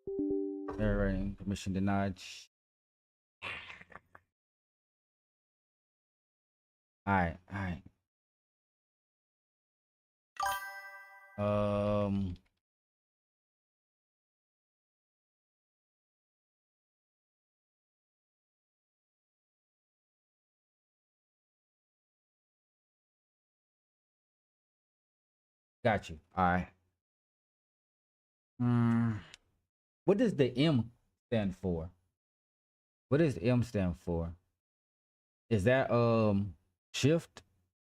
All right. Permission denied. All right. All right. Um. Got you. All right. Mm, what does the M stand for? What does M stand for? Is that shift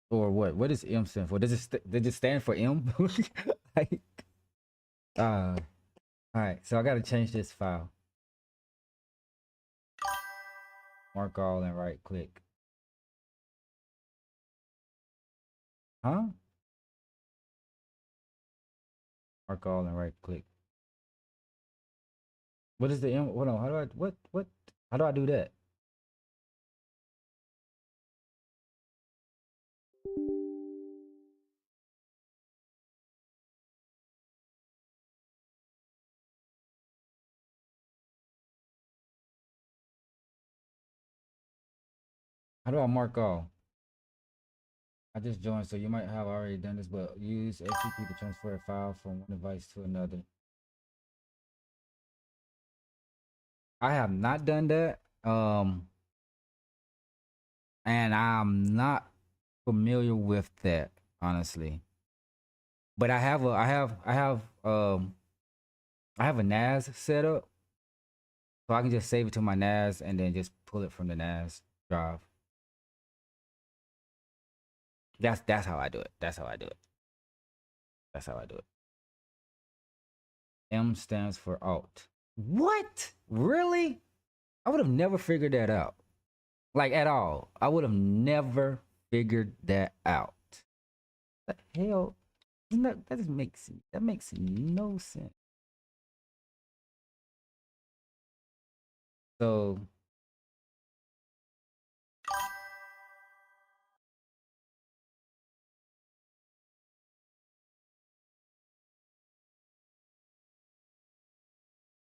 or what? What does M stand for? Does it stand for M? like, all right. So I got to change this file. Mark all and right click. Huh? Mark all and right click. What is the M? Hold on. How do I what? How do I do that? How do I mark all? I just joined, so you might have already done this, but use SCP to transfer a file from one device to another. I have not done that. And I'm not familiar with that, honestly. But I have a NAS set up, so I can just save it to my NAS and then just pull it from the NAS drive. That's how I do it. That's how I do it. That's how I do it. M stands for alt. What? Really? I would have never figured that out. Like at all. I would have never figured that out. The hell? That makes no sense. So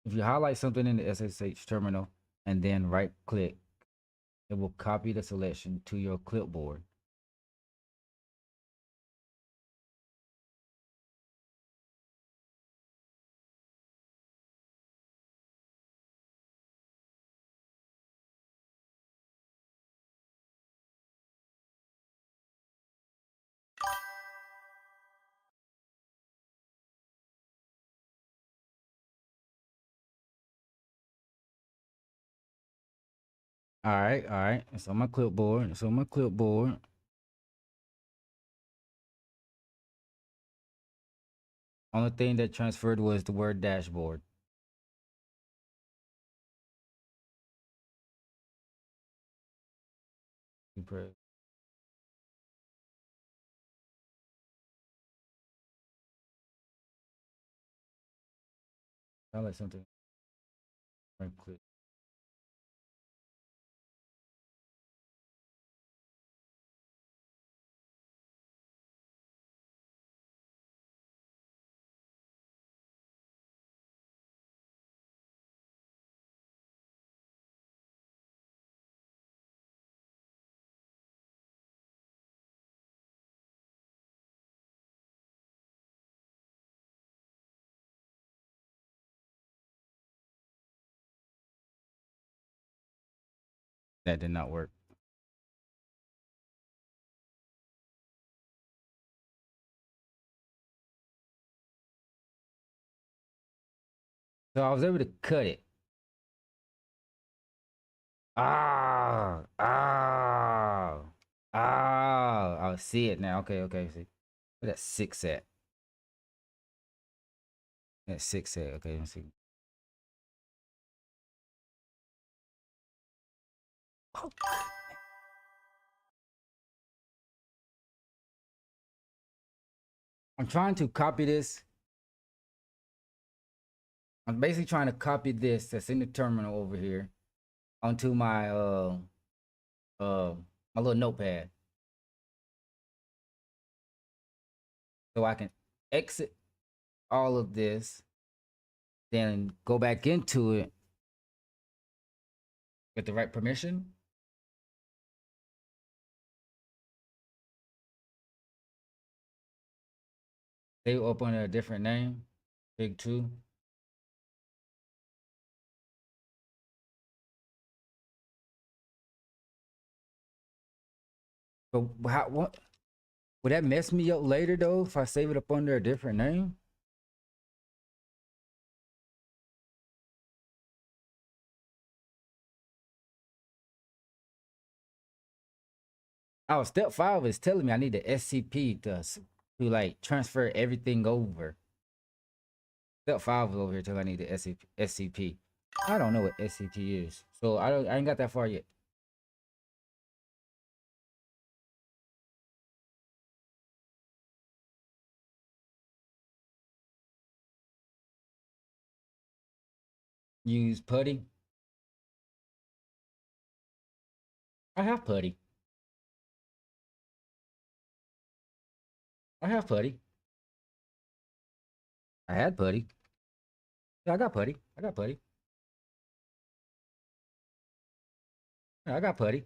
if you highlight something in the SSH terminal and then right click, it will copy the selection to your clipboard. All right. It's on my clipboard. It's on my clipboard. Only thing that transferred was the word dashboard. You press. Highlight something. Right click. That did not work. So I was able to cut it. Ah, ah, ah. I see it now. Okay. See, where that 6 at? That 6 at. Okay, let's see. Oh. I'm trying to copy this. I'm basically trying to copy this that's in the terminal over here onto my little notepad, so I can exit all of this, then go back into it with the right permission. They open a different name, Big Two. But how, what would that mess me up later though if I save it up under a different name? Oh, step 5 is telling me I need the SCP to like transfer everything over. Step 5 is over here till I need the SCP. I don't know what SCP is, so I ain't got that far yet. Use putty. I have putty. I have putty. I had putty. Yeah, I got putty. I got putty. Yeah, I got putty.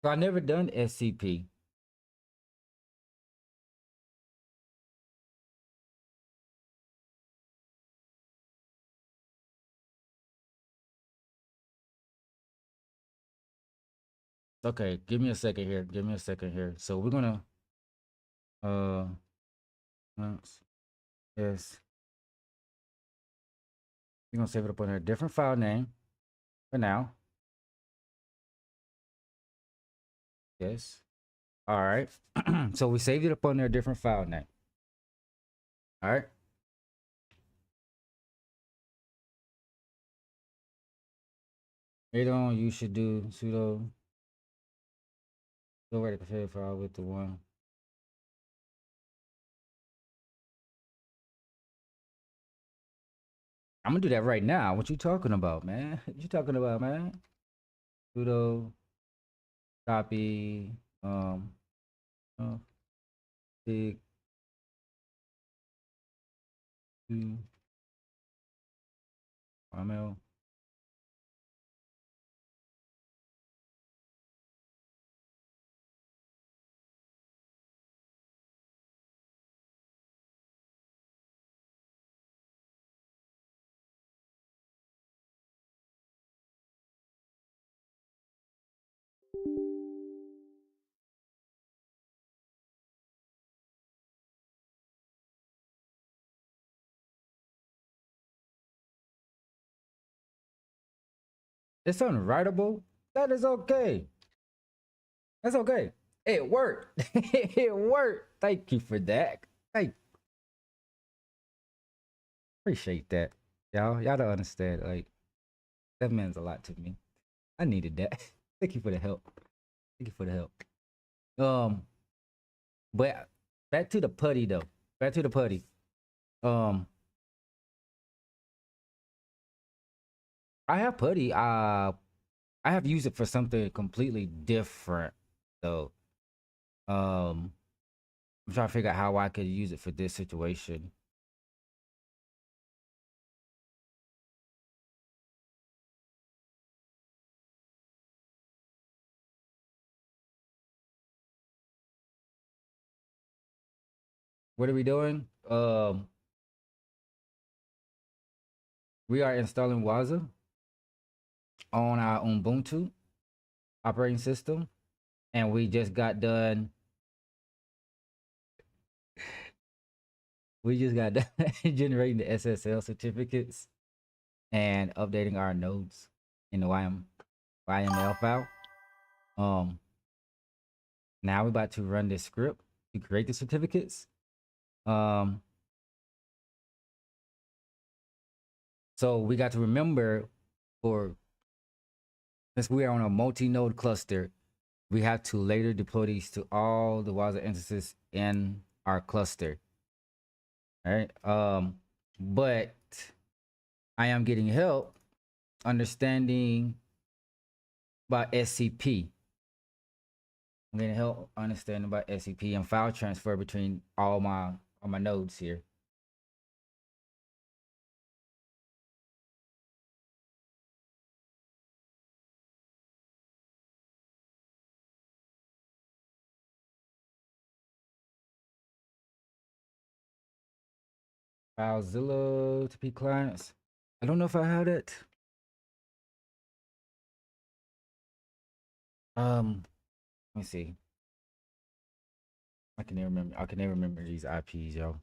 So I never done SCP. Okay, give me a second here. Give me a second here. So we're gonna uh yes, we're gonna save it up on a different file name for now. Yes. All right. So we saved it up on a different file name. All right. Later on, you should do sudo go right to configure file with the one. I'm gonna do that right now. What you talking about, man? What you talking about, man? Sudo copy uh, big to YML. It's unwritable. That is okay. That's okay. It worked. It worked. Thank you for that. Thank appreciate that. Y'all don't understand. Like that means a lot to me. I needed that. Thank you for the help. Thank you for the help. Um, but back to the putty though. Back to the putty. Um, I have putty. I have used it for something completely different though. I'm trying to figure out how I could use it for this situation. What are we doing? We are installing Waza on our Ubuntu operating system, and we just got done. We just got done generating the SSL certificates and updating our nodes in the YML file. Um, Now we're about to run this script to create the certificates. Um, so we got to remember for since we are on a multi-node cluster, we have to later deploy these to all the Waza instances in our cluster. All right. But I am getting help understanding about SCP. I'm getting help understanding about SCP and file transfer between all my nodes here. FileZilla to be clients. I don't know if I have it. Let me see. I can never remember. I can never remember these IPs, yo.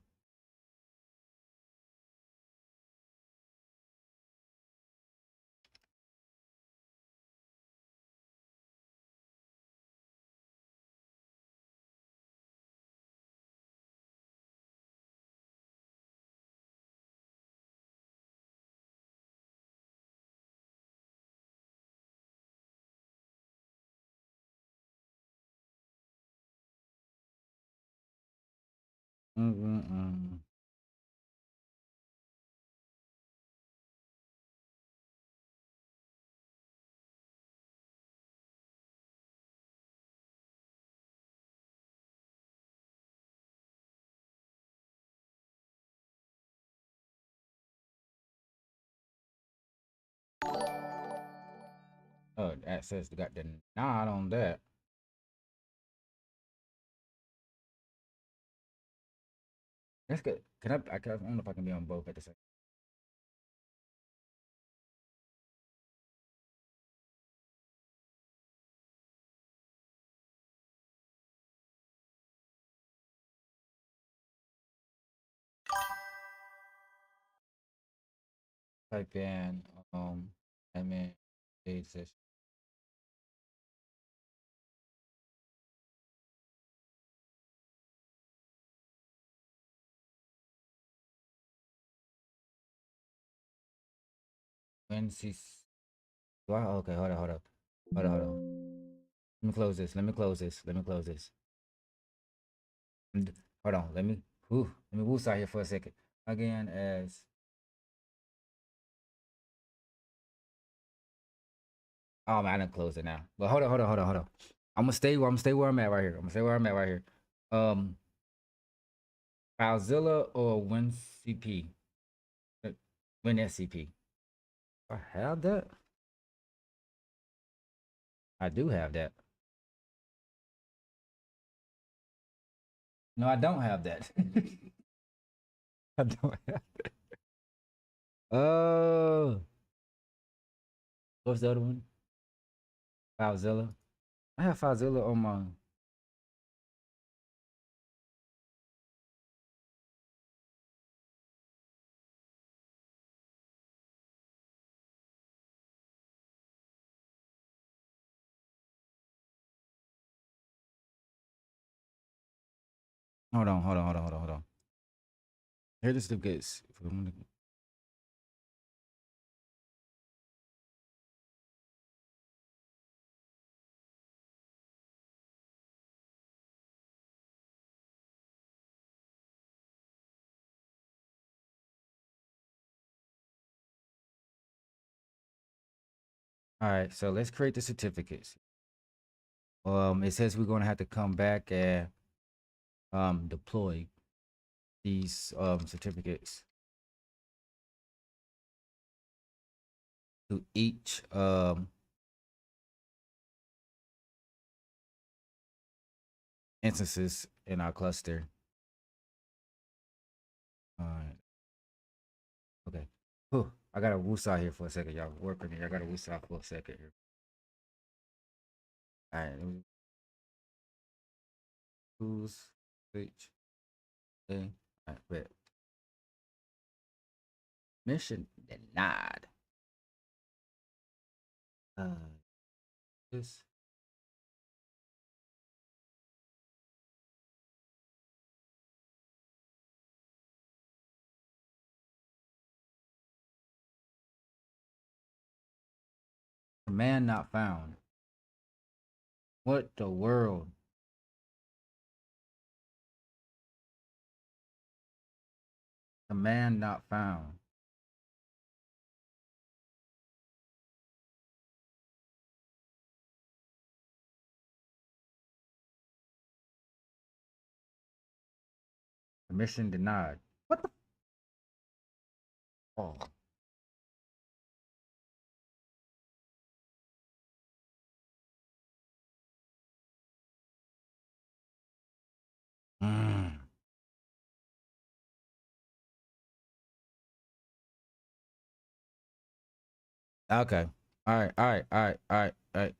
Mm-mm-mm. Oh, access got the nod on that. That's good. Can I don't know if I can be on both at the same. Type in admin page session. Wednesday. Wow. Okay. Hold on. Hold on. Hold on. Hold on. Let me close this. Let me close this. Let me close this. Hold on. Let me woosah here for a second. Again, as oh man, I didn't close it now. But hold on. Hold on. Hold on. Hold on. I'm gonna stay where I'm at right here. I'm gonna stay where I'm at right here. Um, FileZilla or WinCP? WinSCP. I have that. I do have that. No, I don't have that. I don't have that. Oh, what's the other one? FileZilla. I have FileZilla on my. Hold on, hold on, hold on, hold on, hold on. Here the certificates. All right, so let's create the certificates. It says we're gonna have to come back and deploy these certificates to each instances in our cluster. All right. Okay. Whew, I gotta woosah here for a second, y'all. Work with me. I gotta woosah for a second here. All right. Tools, switch, thing. All right, bet. Mission denied. This command not found. What the world? Command not found. Permission denied. What the? Oh. Mm. Okay. All right. All right. All right. All right. All right.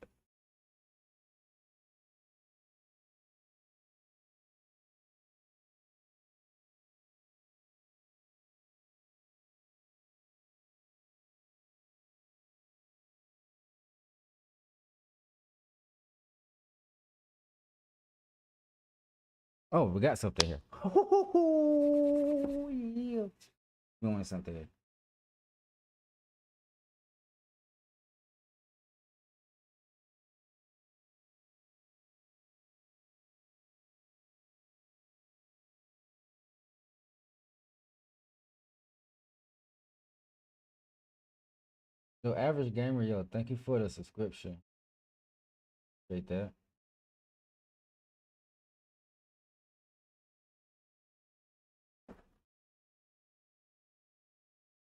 Oh, we got something here. Yeah. We want something here. So, average gamer, yo, thank you for the subscription. Appreciate that.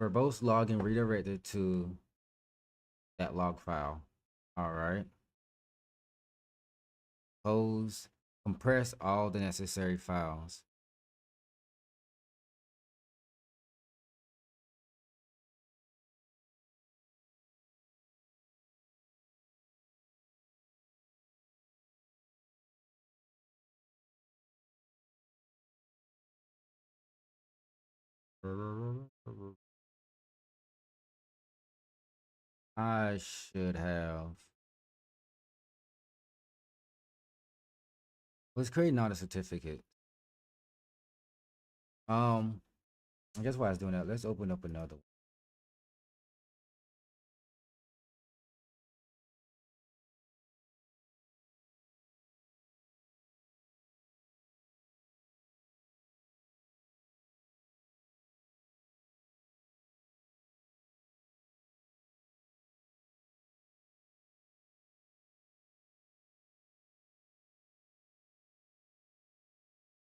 Verbose login redirected to that log file. All right. Compress all the necessary files. I should have. Was creating all the certificate. I guess why I was doing that. Let's open up another one.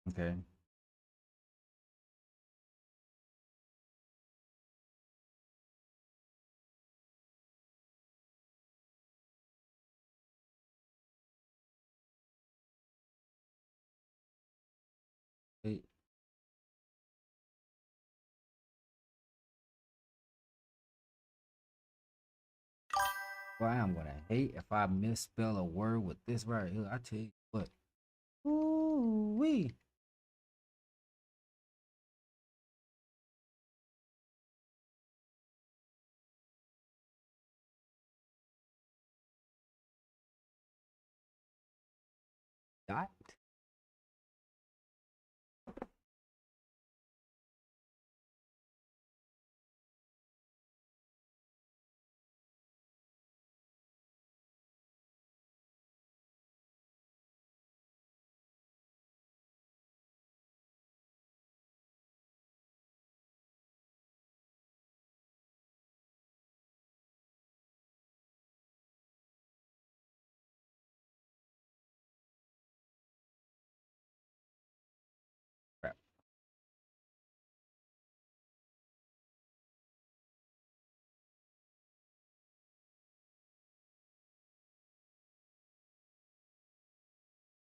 Okay. Hey, well, I am gonna hate if I misspell a word with this right here. I tell you what. Ooh wee. Dot. Crap.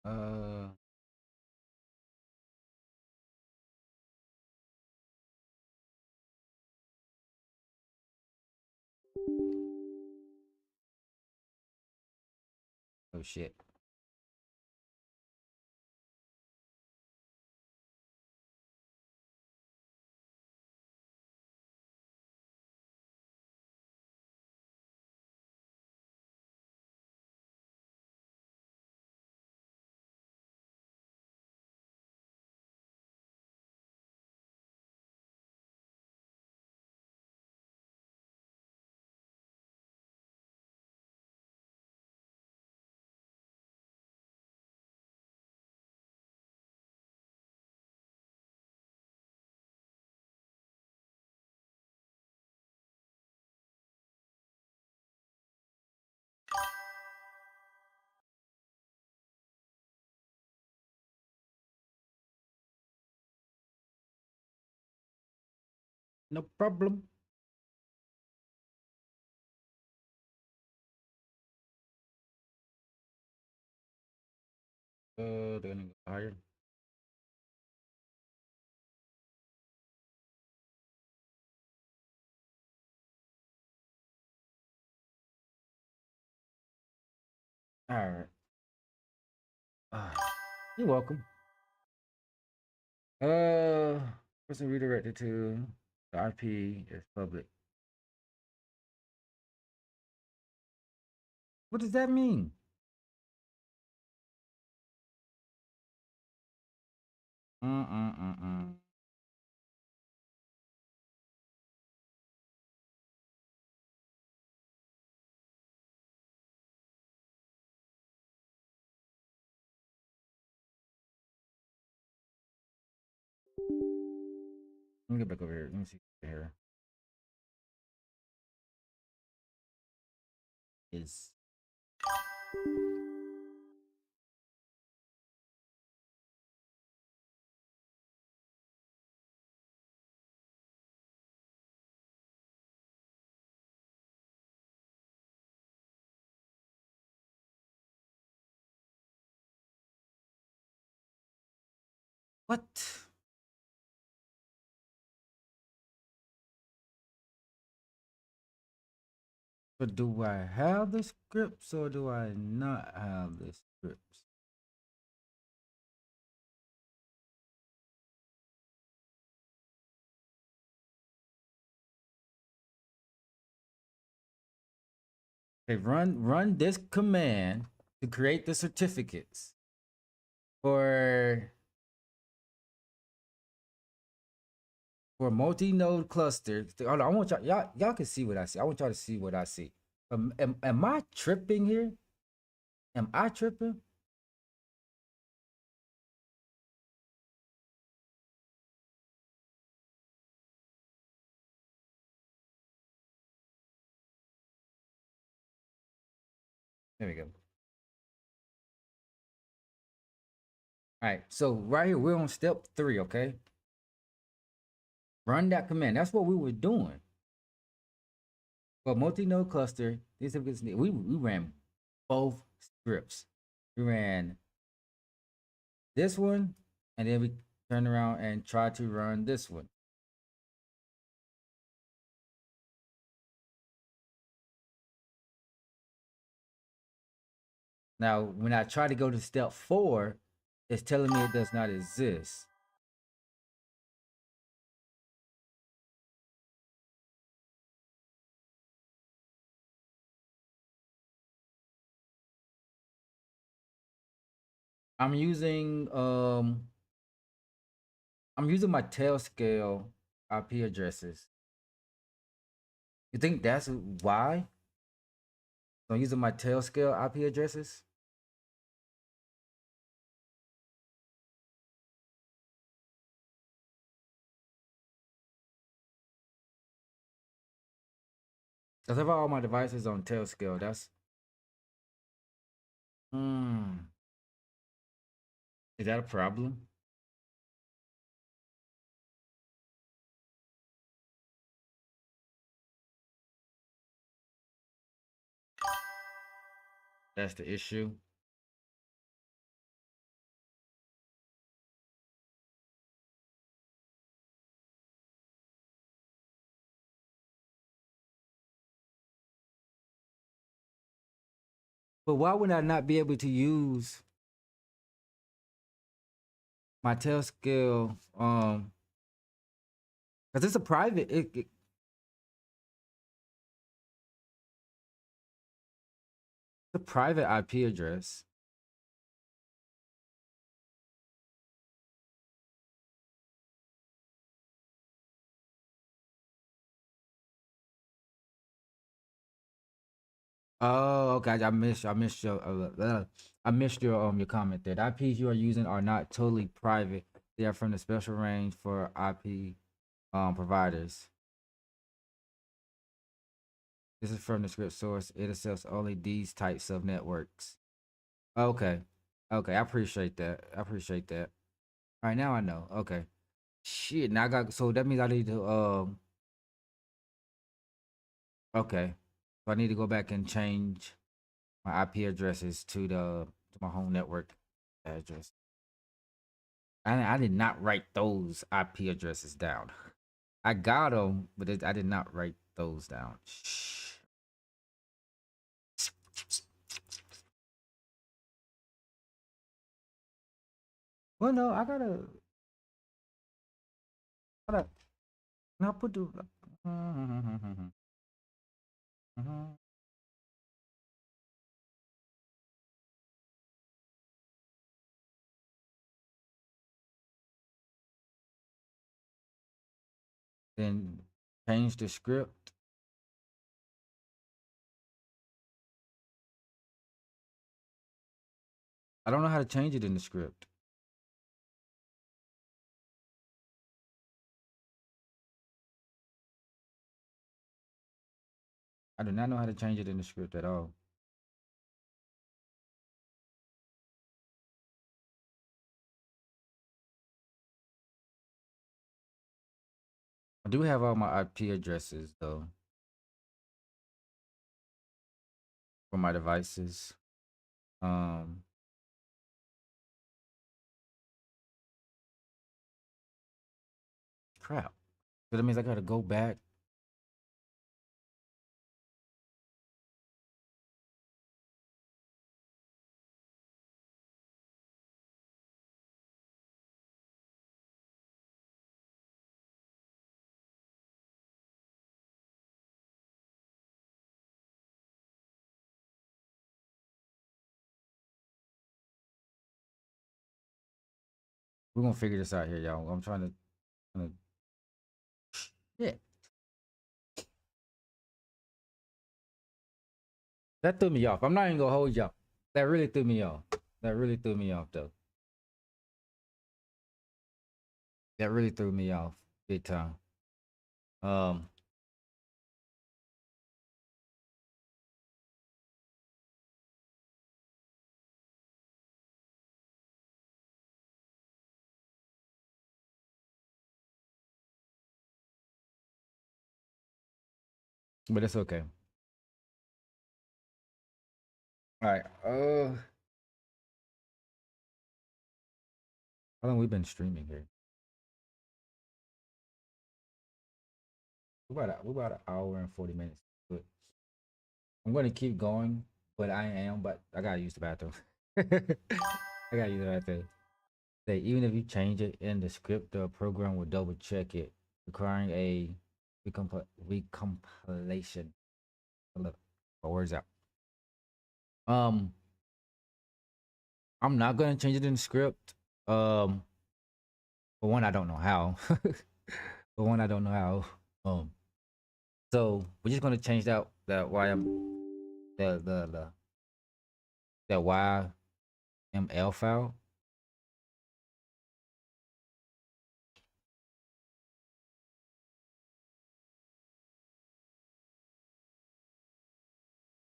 Uh. Oh shit. No problem. They're gonna go higher. All right. Ah, you're welcome. Uh, person redirected to the IP is public. What does that mean? Mm. Let me get back over here. Let me see here. Is what? But do I have the scripts or do I not have the scripts? Okay, run this command to create the certificates for multi-node cluster. Hold on, I want y'all can see what I see. I want y'all to see what I see. Am I tripping here? Am I tripping? There we go. All right, so right here we're on step 3. Okay, run that command. That's what we were doing. For multi-node cluster, we ran both scripts. We ran this one, and then we turned around and tried to run this one. Now, when I try to go to step 4, it's telling me it does not exist. I'm using my Tailscale IP addresses. You think that's why? So I'm using my Tailscale IP addresses. Because I have all my devices on Tailscale. That's is that a problem? That's the issue. But why would I not be able to use my Tailscale? Because it's a private. It's a private IP address. Oh, okay. I missed your comment there. The IPs you are using are not totally private. They are from the special range for IP providers. This is from the script source. It accepts only these types of networks. Okay. Okay, I appreciate that. I appreciate that. All right, now I know. Okay. Shit, now I got so that means I need to okay. So I need to go back and change my IP addresses to my home network address. I did not write those IP addresses down. I got them, but I did not write those down. Shh. Well, no, gotta now put the then change the script. I don't know how to change it in the script. I do not know how to change it in the script at all. I do have all my IP addresses though for my devices. Um, crap. So that means I gotta go back. We're gonna figure this out here, y'all. I'm trying to. Yeah, that threw me off. I'm not even gonna hold y'all. That really threw me off. That really threw me off, though. That really threw me off big time. Um, but it's okay. All right. How long we been streaming here? We're about an hour and 40 minutes. But I'm gonna keep going, but I gotta use the bathroom. I gotta use the bathroom. Say even if you change it in the script, the program will double check it, requiring a recompilation. Look, my words out. Um, I'm not gonna change it in the script. For one, I don't know how. For one, I don't know how. So we're just gonna change that that YML file.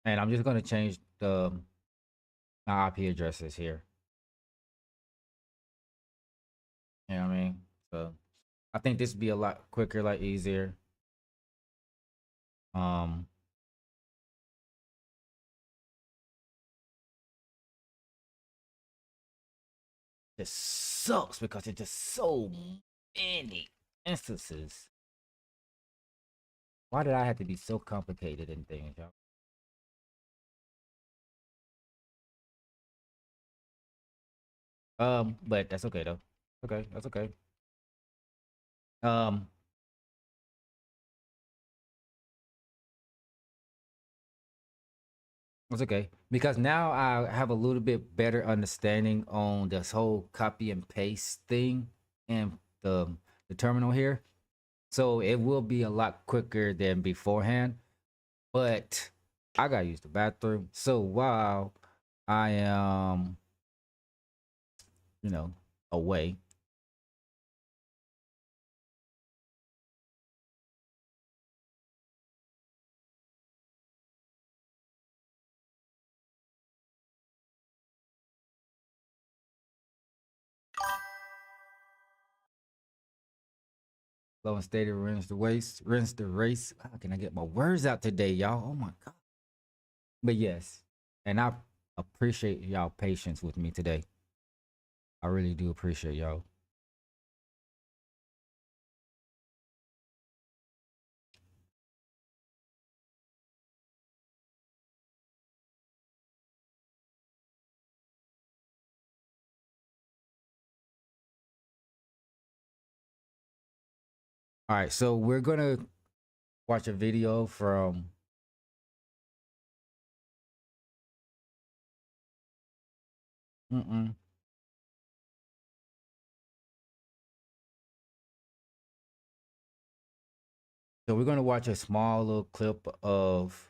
And I'm just gonna change my IP addresses here. You know what I mean? So I think this would be a lot quicker, a lot easier. Um, it sucks because it's just so many instances. Why did I have to be so complicated in things, y'all? But that's okay though. Okay, that's okay. Um, That's okay because now I have a little bit better understanding on this whole copy and paste thing and the terminal here. So it will be a lot quicker than beforehand. But I gotta use the bathroom. So while I am, you know, away, slow and steady, rinse the race. How can I get my words out today, y'all? Oh my god. But yes, and I appreciate y'all patience with me today. I really do appreciate y'all. All right, so we're gonna watch a video from mm-mm. So we're gonna watch a small little clip of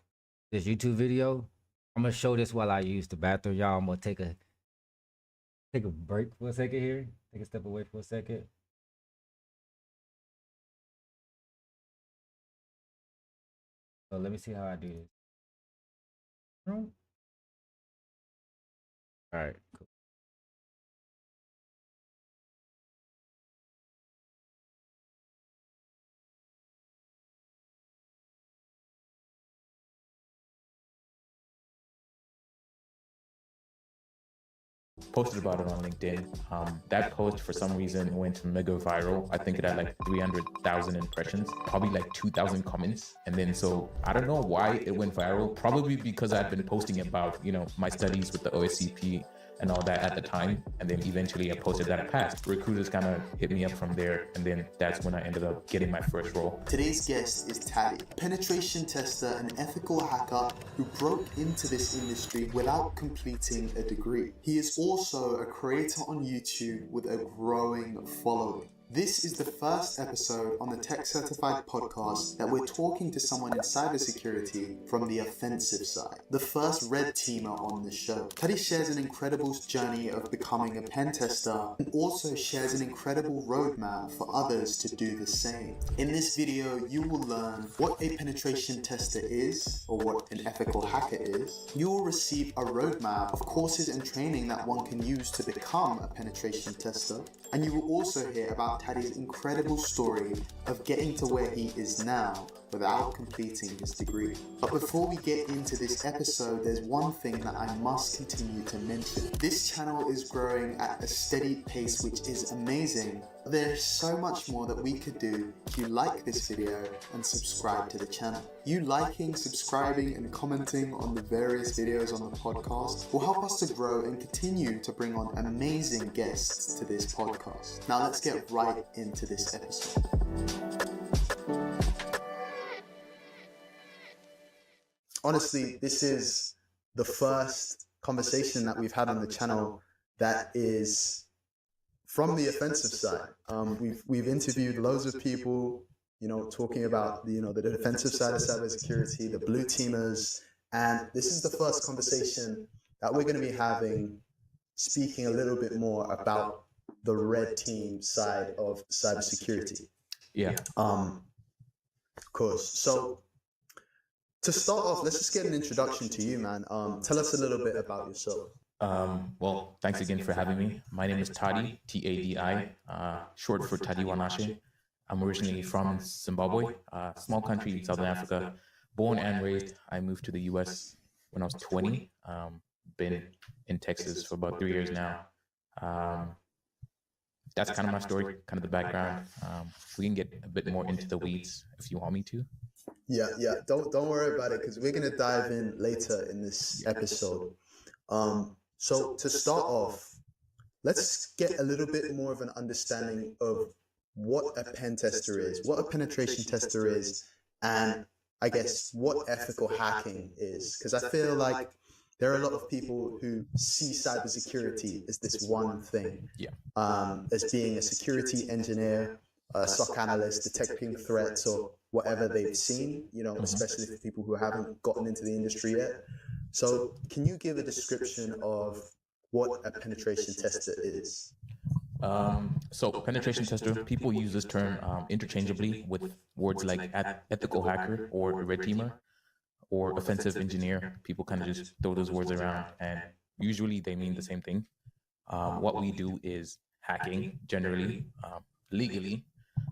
this YouTube video. I'm gonna show this while I use the bathroom, y'all. I'm gonna take a break for a second here. Take a step away for a second. So let me see how I do this. All right, cool. Posted about it on LinkedIn. That post for some reason went mega viral. I think it had like 300,000 impressions, probably like 2,000 comments. And then so I don't know why it went viral. Probably because I'd been posting about, my studies with the OSCP and all that at the time. And then eventually I posted that it passed. Recruiters kind of hit me up from there. And then that's when I ended up getting my first role. Today's guest is Tally, penetration tester and ethical hacker who broke into this industry without completing a degree. He is also also a creator on YouTube with a growing following. This is the first episode on the Tech Certified podcast that we're talking to someone in cybersecurity from the offensive side, the first red teamer on the show. Teddy shares an incredible journey of becoming a pen tester and also shares an incredible roadmap for others to do the same. In this video, you will learn what a penetration tester is, or what an ethical hacker is. You will receive a roadmap of courses and training that one can use to become a penetration tester. And you will also hear about Taddy's incredible story of getting to where he is now without completing his degree. But before we get into this episode, there's one thing that I must continue to mention. This channel is growing at a steady pace, which is amazing. There's so much more that we could do if you like this video and subscribe to the channel. You liking, subscribing, and commenting on the various videos on the podcast will help us to grow and continue to bring on amazing guests to this podcast. Now let's get right into this episode. Honestly, this is the first conversation that we've had on the channel that is from the offensive side. We've interviewed loads of people, talking about the defensive side of cybersecurity, the blue teamers, and this is the first conversation that we're going to be having, speaking a little bit more about the red team side of cybersecurity. Yeah. Of course. So to start off, let's just get an introduction to you, man. Tell us a little bit about yourself. Well, thanks again for having me. My name is Tadi, T-A-D-I, short for Tadi Wanashe. I'm originally from Zimbabwe, a small country in Southern Africa. Born and raised, I moved to the US when I was 20. Been in Texas for about 3 years now. That's kind of my story, kind of the background. We can get a bit more into the weeds if you want me to. Yeah. Don't worry about it, because we're gonna dive in later in this episode. So to start off, let's get a little bit more of an understanding of what a pen tester is, what a penetration tester is, and I guess what ethical hacking is. Because I feel like there are a lot of people who see cybersecurity as this one thing. As being a security engineer, a SOC analyst, detecting threats or whatever they've seen, especially for people who haven't gotten into the industry yet. So can you give a description of what a penetration tester is? So penetration tester, people use this term interchangeably with words like ethical hacker or red teamer or offensive engineer. People kind of just throw those words around, and usually they mean the same thing. What we do is hacking, generally, legally,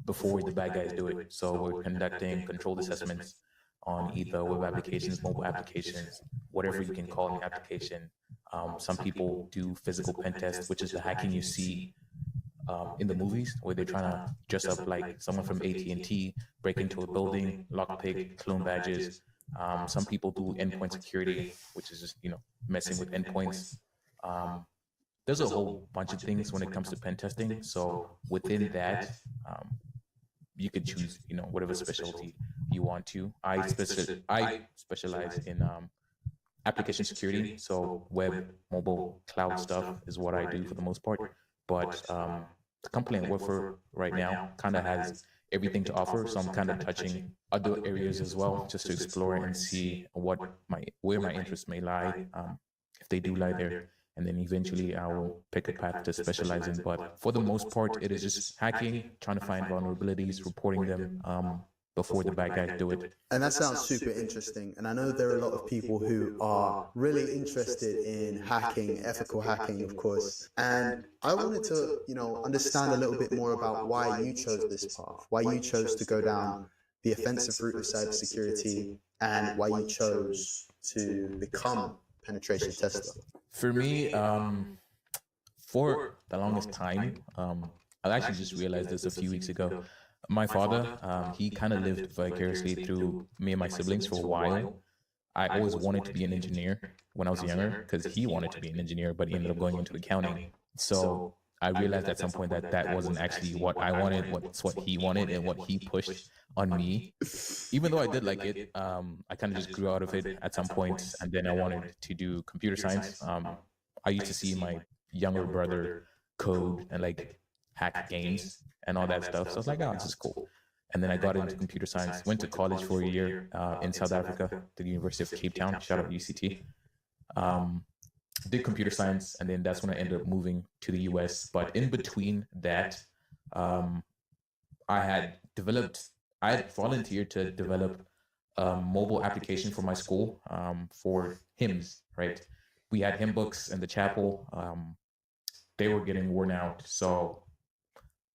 before the bad guys do it. So we're conducting controlled assessments on either web applications, mobile applications, whatever you can call an application. Some people do physical pen tests, which is the hacking you see in the movies, where they're trying to dress up like someone from AT&T, break into a building, lockpick, clone badges. Some people do endpoint security, which is just messing with endpoints. There's a whole bunch of things when it comes to pen testing. So within that, you could choose whatever specialty you want to. I specialize in application security, so web, mobile, cloud stuff is what I do for the most part. But the company I work for right now kind of has everything to offer, so I'm kind of touching other areas as well, just to explore and see where my interests may lie, if they do lie there. And then eventually I will pick a path to specialize in. But for the most part, it is just hacking, trying to find vulnerabilities, reporting them before the bad guys do it. And that sounds super interesting. And I know there are a lot of people who are really interested in hacking, ethical hacking, of course. And I wanted to, understand a little bit more about why you chose this path, why you chose to go down the offensive route of cybersecurity, and why you chose to become penetration tester. For me, for the longest time, I actually just realized this a few weeks ago. My father, he kind of lived vicariously through me and my siblings for a while. I always wanted to be an engineer when I was younger, because he wanted to be an engineer, but he ended up going into accounting. So I realized at some point that that wasn't actually what I wanted, what's what he wanted and what he pushed on me. Even though I did like it, I kind of just grew out of it at some point, and then I wanted to do computer science. I used to see my younger brother code and like hack games and all that stuff. So I was like, oh, this is cool. And then I got into computer science, went to college for a year in South Africa, to the University of Cape Town, shout out UCT. Did computer science, and then that's when I ended up moving to the US. But in between that, I had volunteered to develop a mobile application for my school for hymns, right? We had hymn books in the chapel. They were getting worn out. So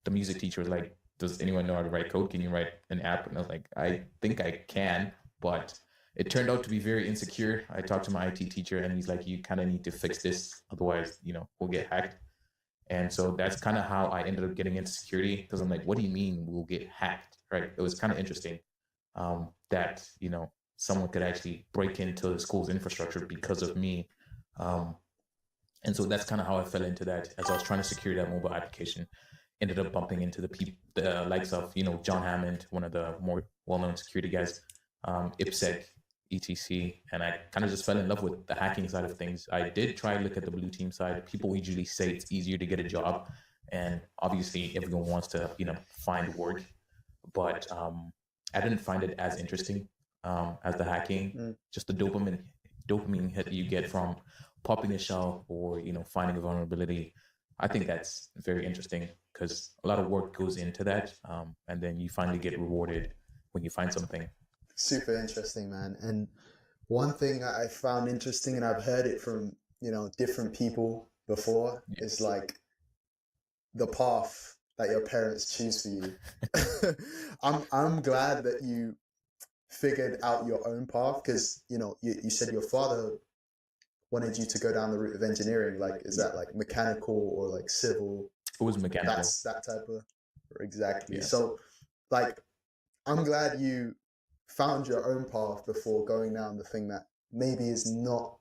the music teacher was like, does anyone know how to write code? Can you write an app? And I was like, I think I can, but it turned out to be very insecure. I talked to my IT teacher and he's like, you kind of need to fix this. Otherwise, we'll get hacked. And so that's kind of how I ended up getting into security, because I'm like, what do you mean we'll get hacked? Right. It was kind of interesting that, someone could actually break into the school's infrastructure because of me. And so that's kind of how I fell into that. As I was trying to secure that mobile application, ended up bumping into the likes of, John Hammond, one of the more well-known security guys, IPSec, etc. And I kind of just fell in love with the hacking side of things. I did try to look at the blue team side. People usually say it's easier to get a job. And obviously everyone wants to, find work. But I didn't find it as interesting as the hacking. Just the dopamine hit you get from popping a shell or, finding a vulnerability. I think that's very interesting because a lot of work goes into that. And then you finally get rewarded when you find something. Super interesting, man. And one thing I found interesting, and I've heard it from, different people before, is like the path that your parents choose for you. I'm glad that you figured out your own path, because, you said your father wanted you to go down the route of engineering. Like, is that like mechanical or like civil? It was mechanical. That's that type of, exactly. Yeah. So like, I'm glad you found your own path before going down the thing that maybe is not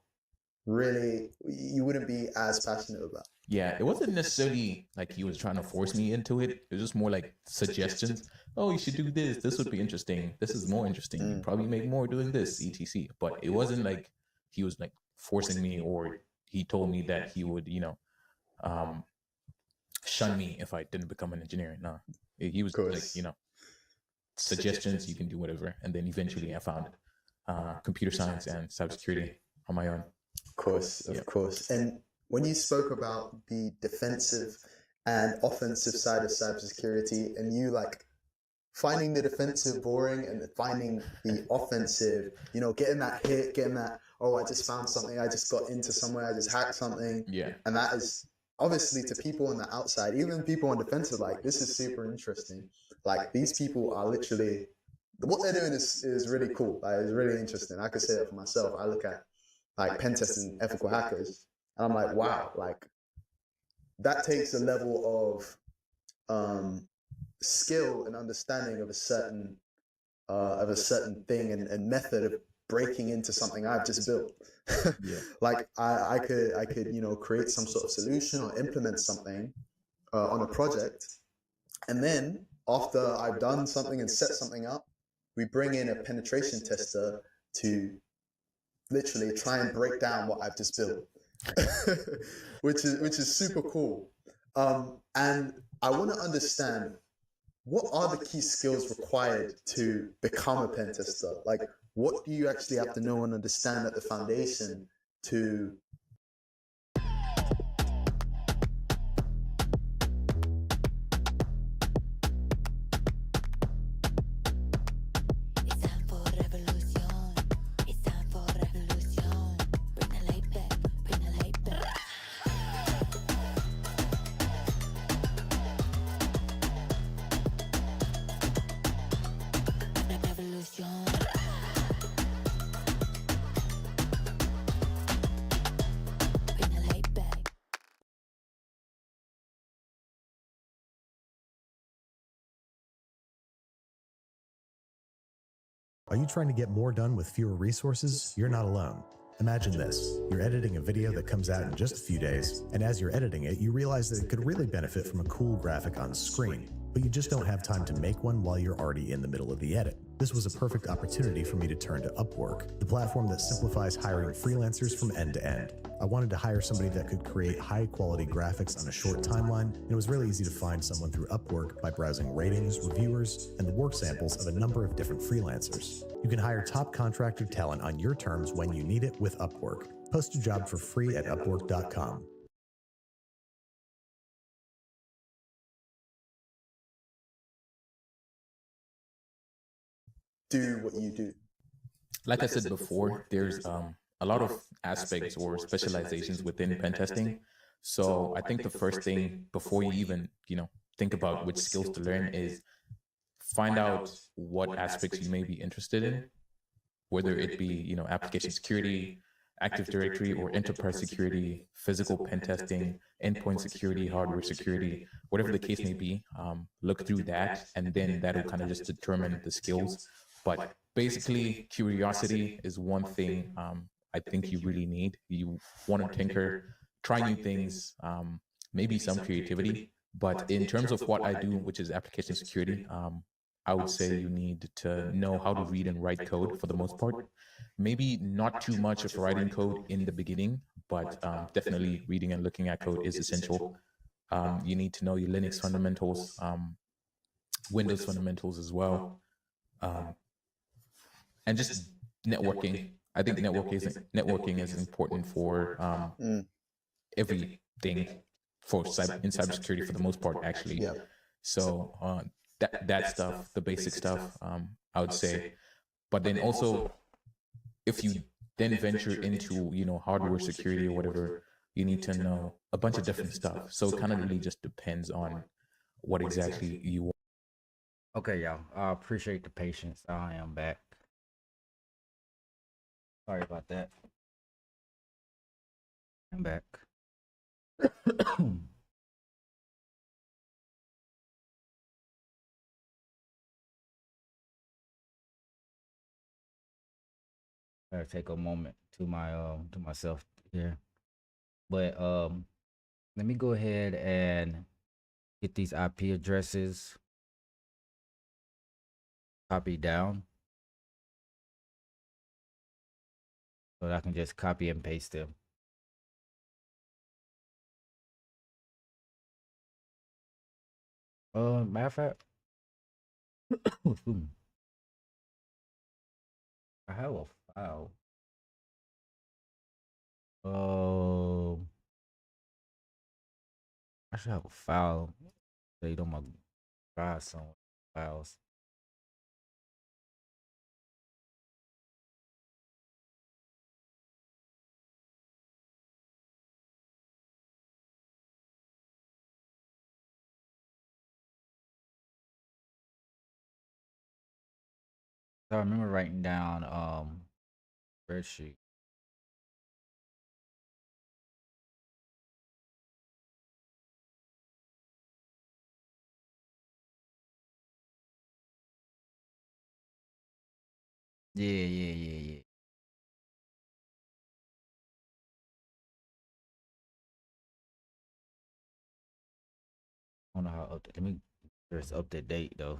really, you wouldn't be as passionate about. Yeah, it wasn't necessarily like he was trying to force me into it. It was just more like suggestions. Oh, you should do this. This would be interesting. This is more interesting. You probably make more doing this, etc. But it wasn't like he was like forcing me, or he told me that he would, shun me if I didn't become an engineer. No, he was like, suggestions, you can do whatever. And then eventually I found computer science and cybersecurity on my own. Of course. And when you spoke about the defensive and offensive side of cybersecurity, and you like finding the defensive boring and finding the offensive, getting that hit, getting that, oh, I just found something, I just got into somewhere, I just hacked something. Yeah. And that is obviously to people on the outside, even people on defensive, like, this is super interesting. Like, these people are literally, what they're doing is really cool. Like, it's really interesting. I could say that for myself. I look at like Pentesting, ethical hackers, and I'm like, wow, like that takes a level of skill and understanding of a certain thing and method of breaking into something I've just built. Yeah. Like I could create some sort of solution or implement something on a project, and then after I've done something and set something up, we bring in a penetration tester to literally try and break down what I've just built, which is super cool. And I want to understand, what are the key skills required to become a pen tester? Like, what do you actually have to know and understand at the foundation to Are you trying to get more done with fewer resources? You're not alone. Imagine this. You're editing a video that comes out in just a few days, and as you're editing it, you realize that it could really benefit from a cool graphic on screen, but you just don't have time to make one while you're already in the middle of the edit. This was a perfect opportunity for me to turn to Upwork, the platform that simplifies hiring freelancers from end to end. I wanted to hire somebody that could create high-quality graphics on a short timeline, and it was really easy to find someone through Upwork by browsing ratings, reviewers, and the work samples of a number of different freelancers. You can hire top contractor talent on your terms when you need it with Upwork. Post a job for free at Upwork.com. Do what you do. Like I said before, there's a lot of aspects or specializations within pen testing. So I think the first thing before you even, think about which skills to learn is find out what aspects you may be interested in, whether it be, application security, Active Directory, or enterprise security, physical pen testing, endpoint security, hardware security, whatever the case may be. Look through that, and then that'll kind of just determine the skills. But basically, curiosity is one thing I think you really need. You want to tinker, try new things, maybe some creativity. But in terms of what I do, which is application security, I would say you need to know how to read and write code for the most part. Maybe not too much of writing code in the beginning, but definitely reading and looking at code is essential. You need to know your Linux fundamentals, Windows fundamentals as well, and just networking. I think networking is important for everything in cybersecurity for the most part, actually. Yeah. So that stuff, the basic stuff, I would say. But then also, if you then venture into, hardware security or whatever, you need to know a bunch of different stuff. So it kind of really just depends on what exactly you want. Okay, y'all. I appreciate the patience. I am back. Sorry about that. I'm back. Gotta take a moment to myself here. But let me go ahead and get these IP addresses copied down so that I can just copy and paste them. Matter of fact, I have a file. I should have a file saved on my drive somewhere. Files. So I remember writing down spreadsheet. Yeah. I don't know how up. Let me just up to date though.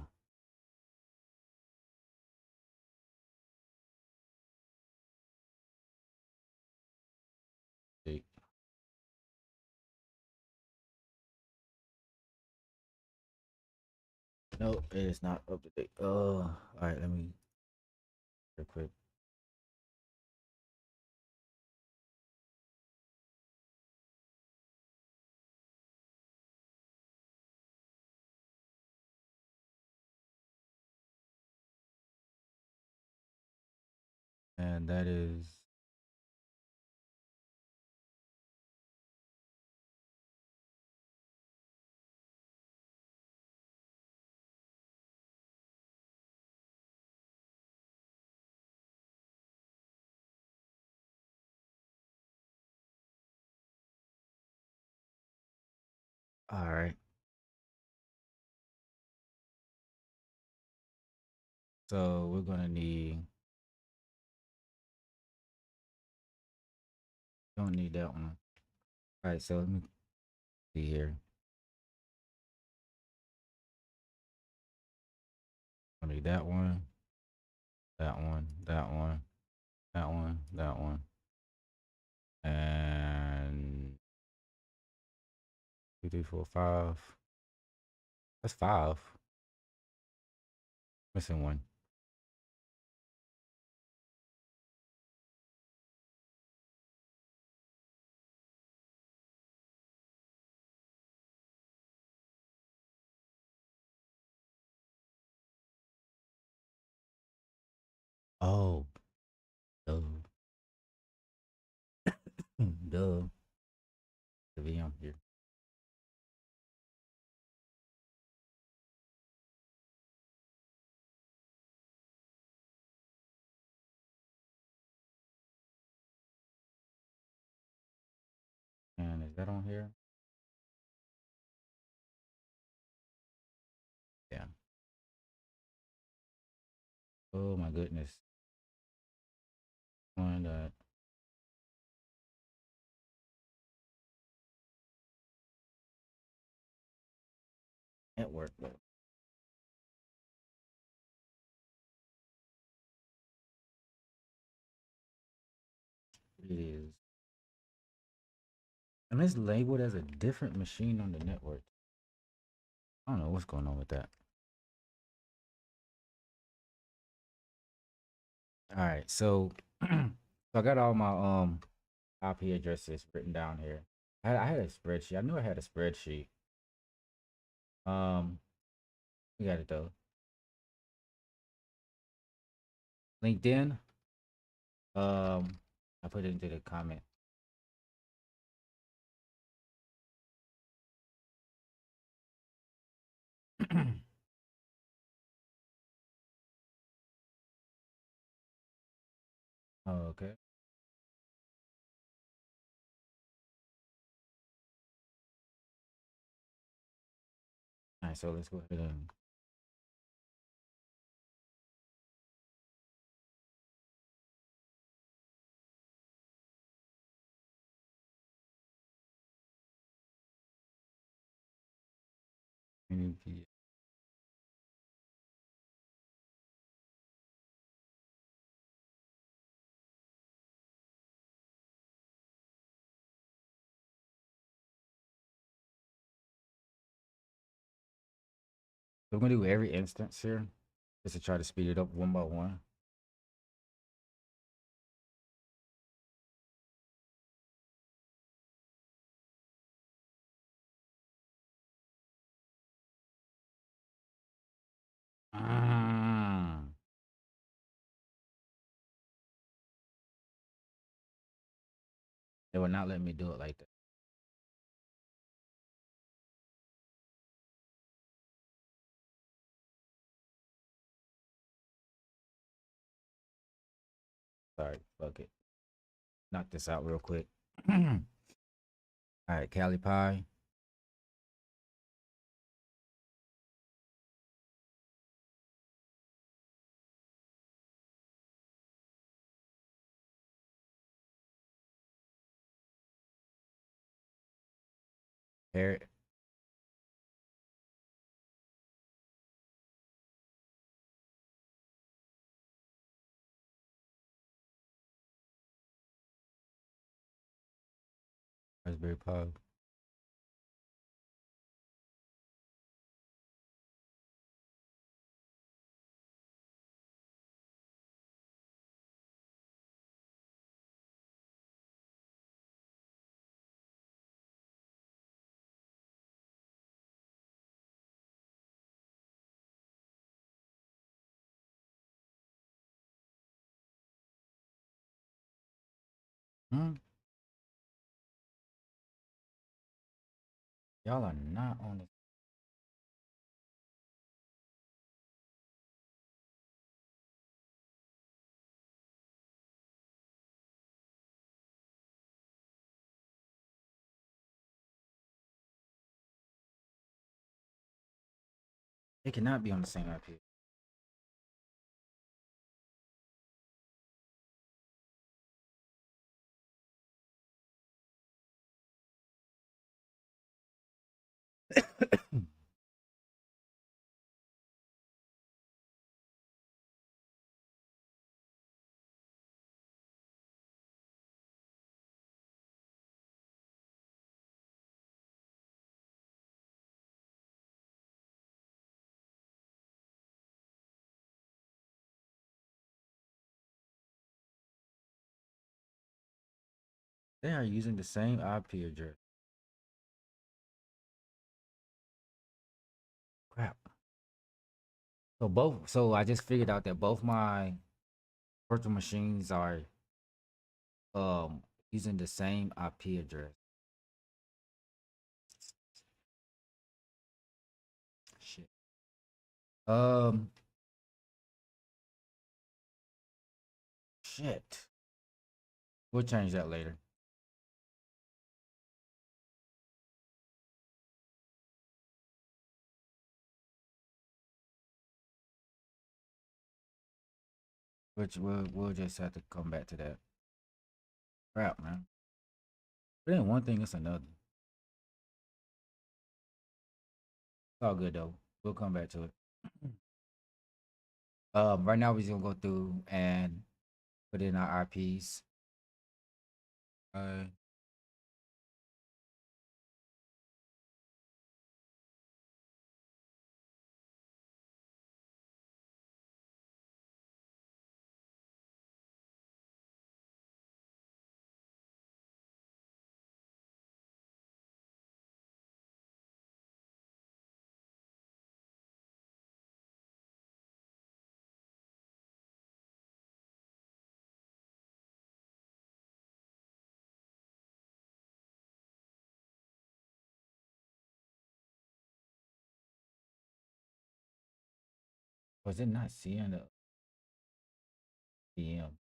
Date. No, it is not up to date. All right. Let me real quick. And that is all right. So we're gonna need. Don't need that one. All right. So let me see here. I need that one. That one. That one. That one. That one. And 2, 3, 4, 5. That's 5. Missing one. Oh, duh. Duh. The VM here. And is that on here? Yeah. Oh my goodness. On that. Network. It is. And it's labeled as a different machine on the network. I don't know what's going on with that. All right, so so I got all my IP addresses written down here. I had a spreadsheet. I knew I had a spreadsheet. Um, we got it though. LinkedIn. I put it into the comment. Okay. All right, so let's go ahead and community. So we're gonna do every instance here, just to try to speed it up one by one. Ah, they will not let me do it like that. Sorry, fuck it. Knock this out real quick. All right, Cali Pie. Parrot. Raspberry Pi. Hmm? Y'all are not on the. They cannot be on the same IP. They are using the same IP address. Crap. So I just figured out that both my virtual machines are um using the same IP address. Shit. Um shit. We'll change that later. Which we'll just have to come back to that. Crap, man. It ain't one thing, it's another. It's all good though. We'll come back to it. Right now we're just gonna go through and put in our IPs. Uh, was it not seeing the PM?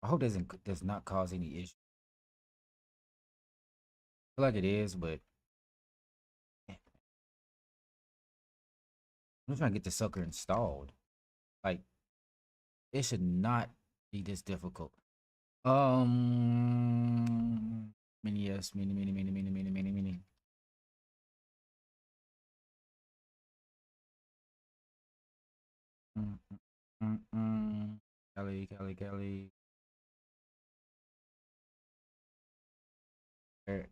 I hope does not cause any issue. I feel like it is, but I'm trying to get the sucker installed. Like it should not be this difficult. Mini yes, mini. Mm, Kelly. Er,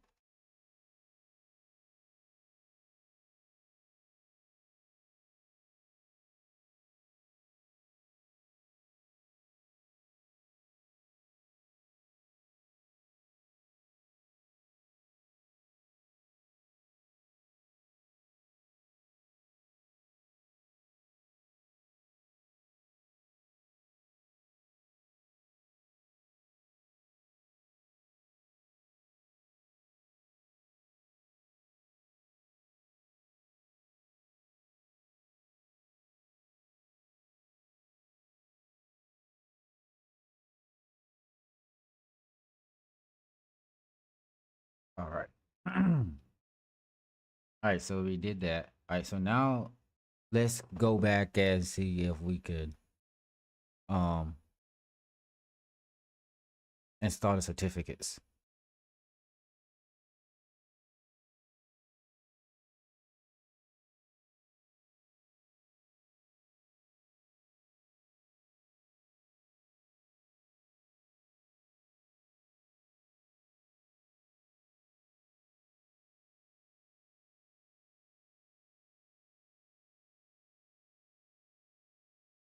All right. All right, so we did that. All right, so now let's go back and see if we could um install the certificates.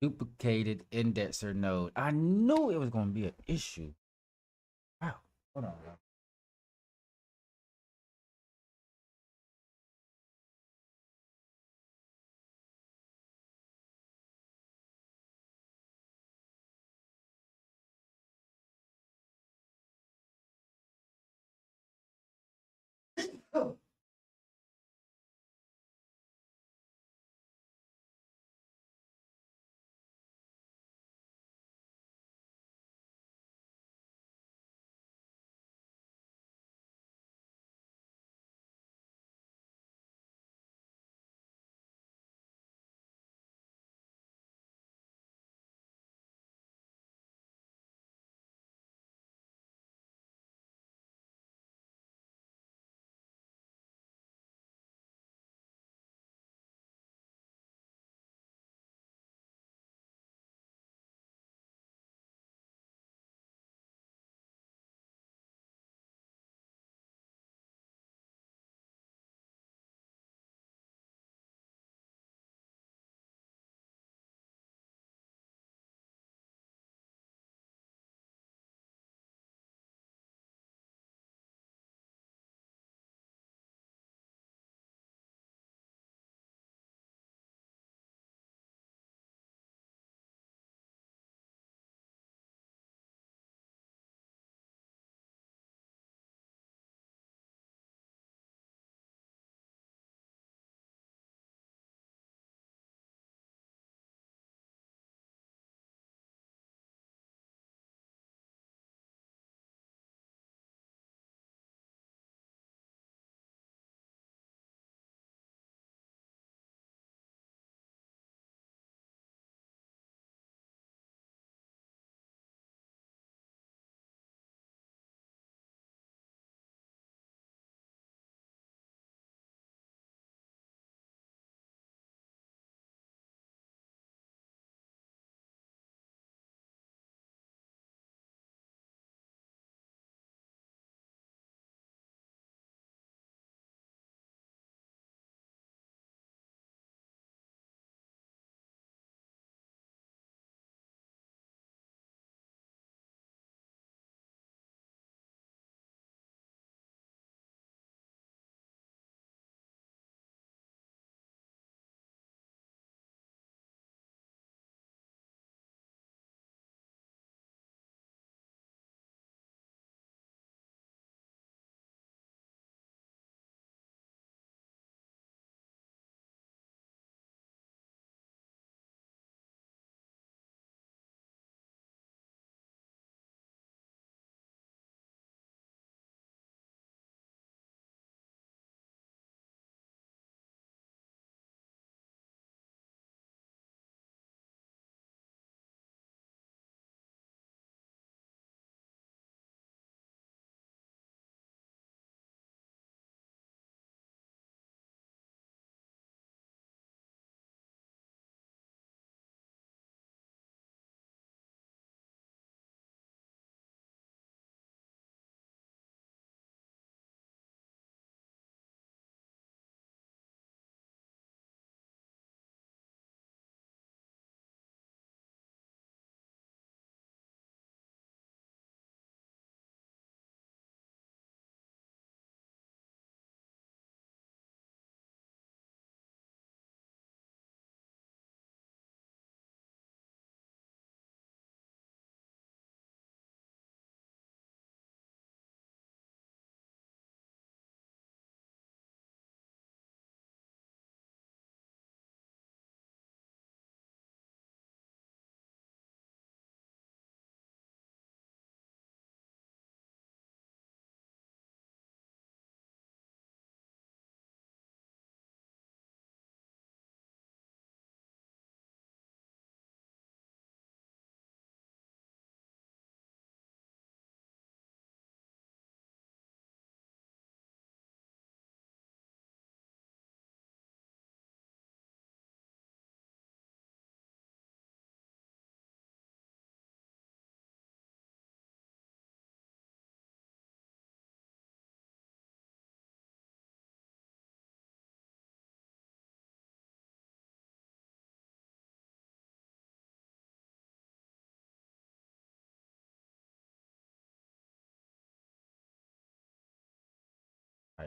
Duplicated indexer node. I knew it was gonna be an issue. Wow. Hold on.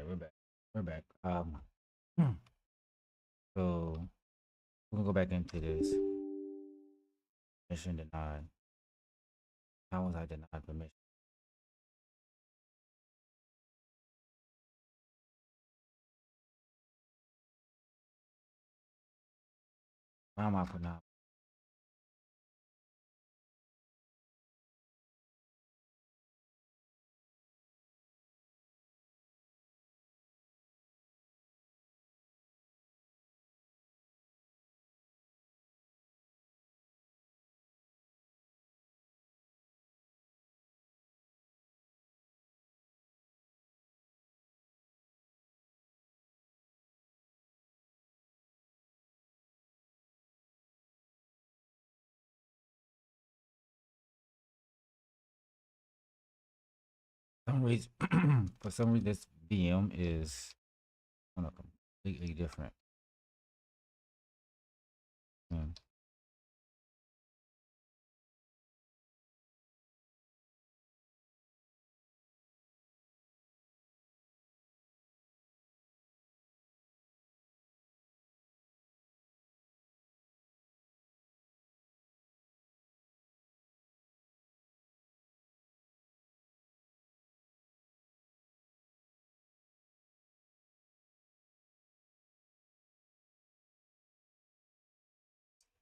right, we're back. We're back. So we're gonna go back into this. Permission denied. How was I denied permission? Why am I putting out? Some reason, for some reason, this VM is on a completely different. Hmm.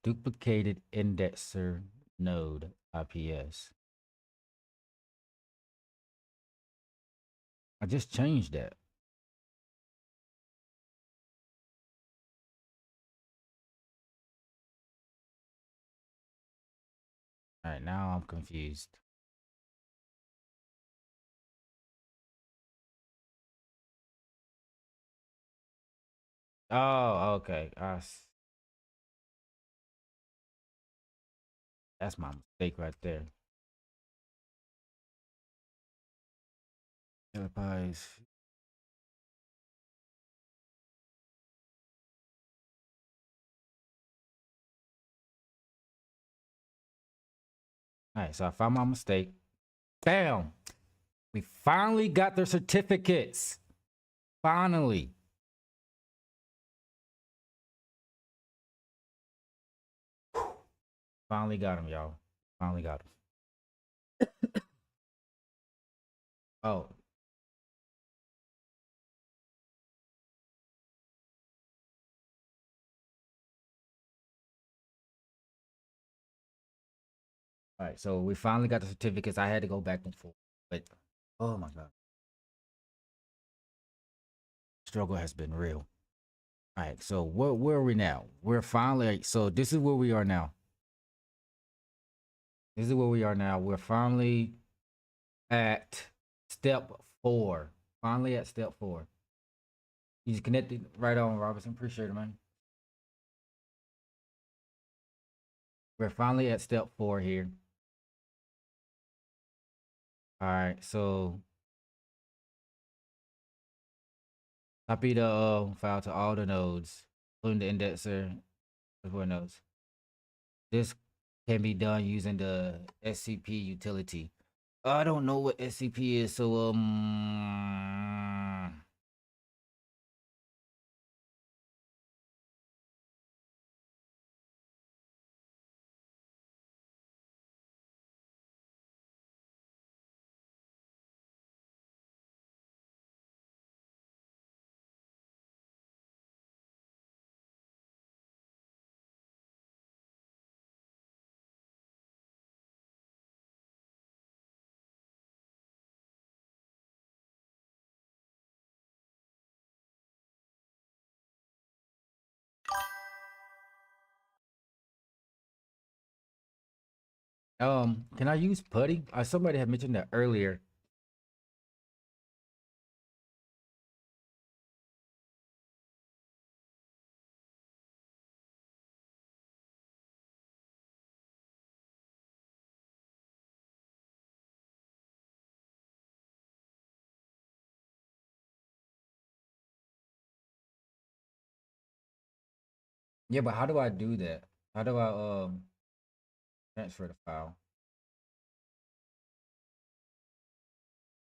Duplicated indexer node IPS. I just changed that. All right, now I'm confused. Oh, okay. That's my mistake right there. Enterprise. All right, so I found my mistake. Bam! We finally got their certificates. Finally. Finally got them, y'all. Finally got them. Oh. All right, so we finally got the certificates. I had to go back and forth, but oh my god, struggle has been real. All right, so where are we now? We're finally so this is where we are now. This is where we are now. We're finally at step 4. Finally at step 4. He's connected right on, Robertson. Appreciate it, man. We're finally at step 4 here. All right, so copy the file to all the nodes, including the indexer, for nodes. This can be done using the SCP utility. I don't know what SCP is, so can I use putty? Somebody had mentioned that earlier. Yeah, but how do I do that? How do I transfer the file?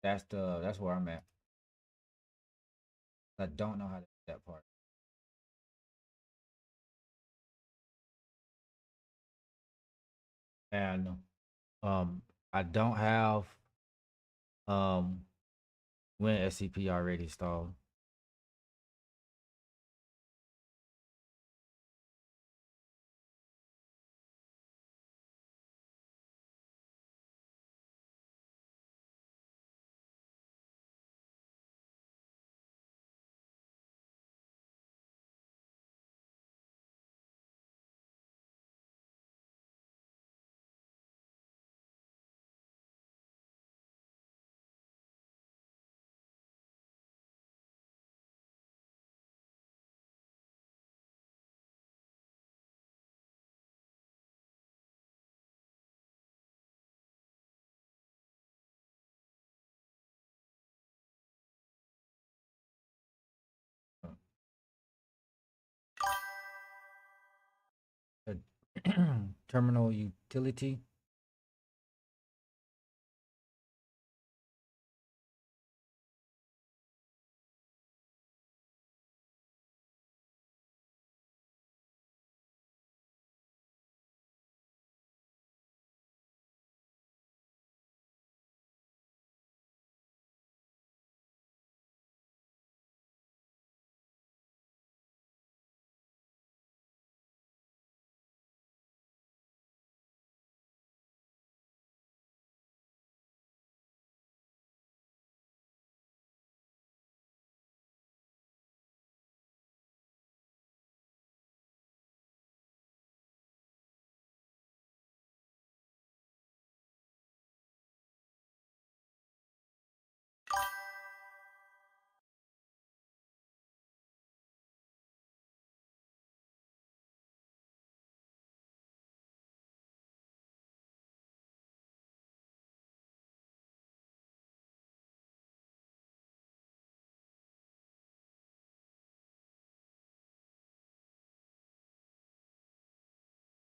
That's where I'm at. I don't know how to do that part. And um, I don't have um WinSCP already installed. Uh, terminal utility.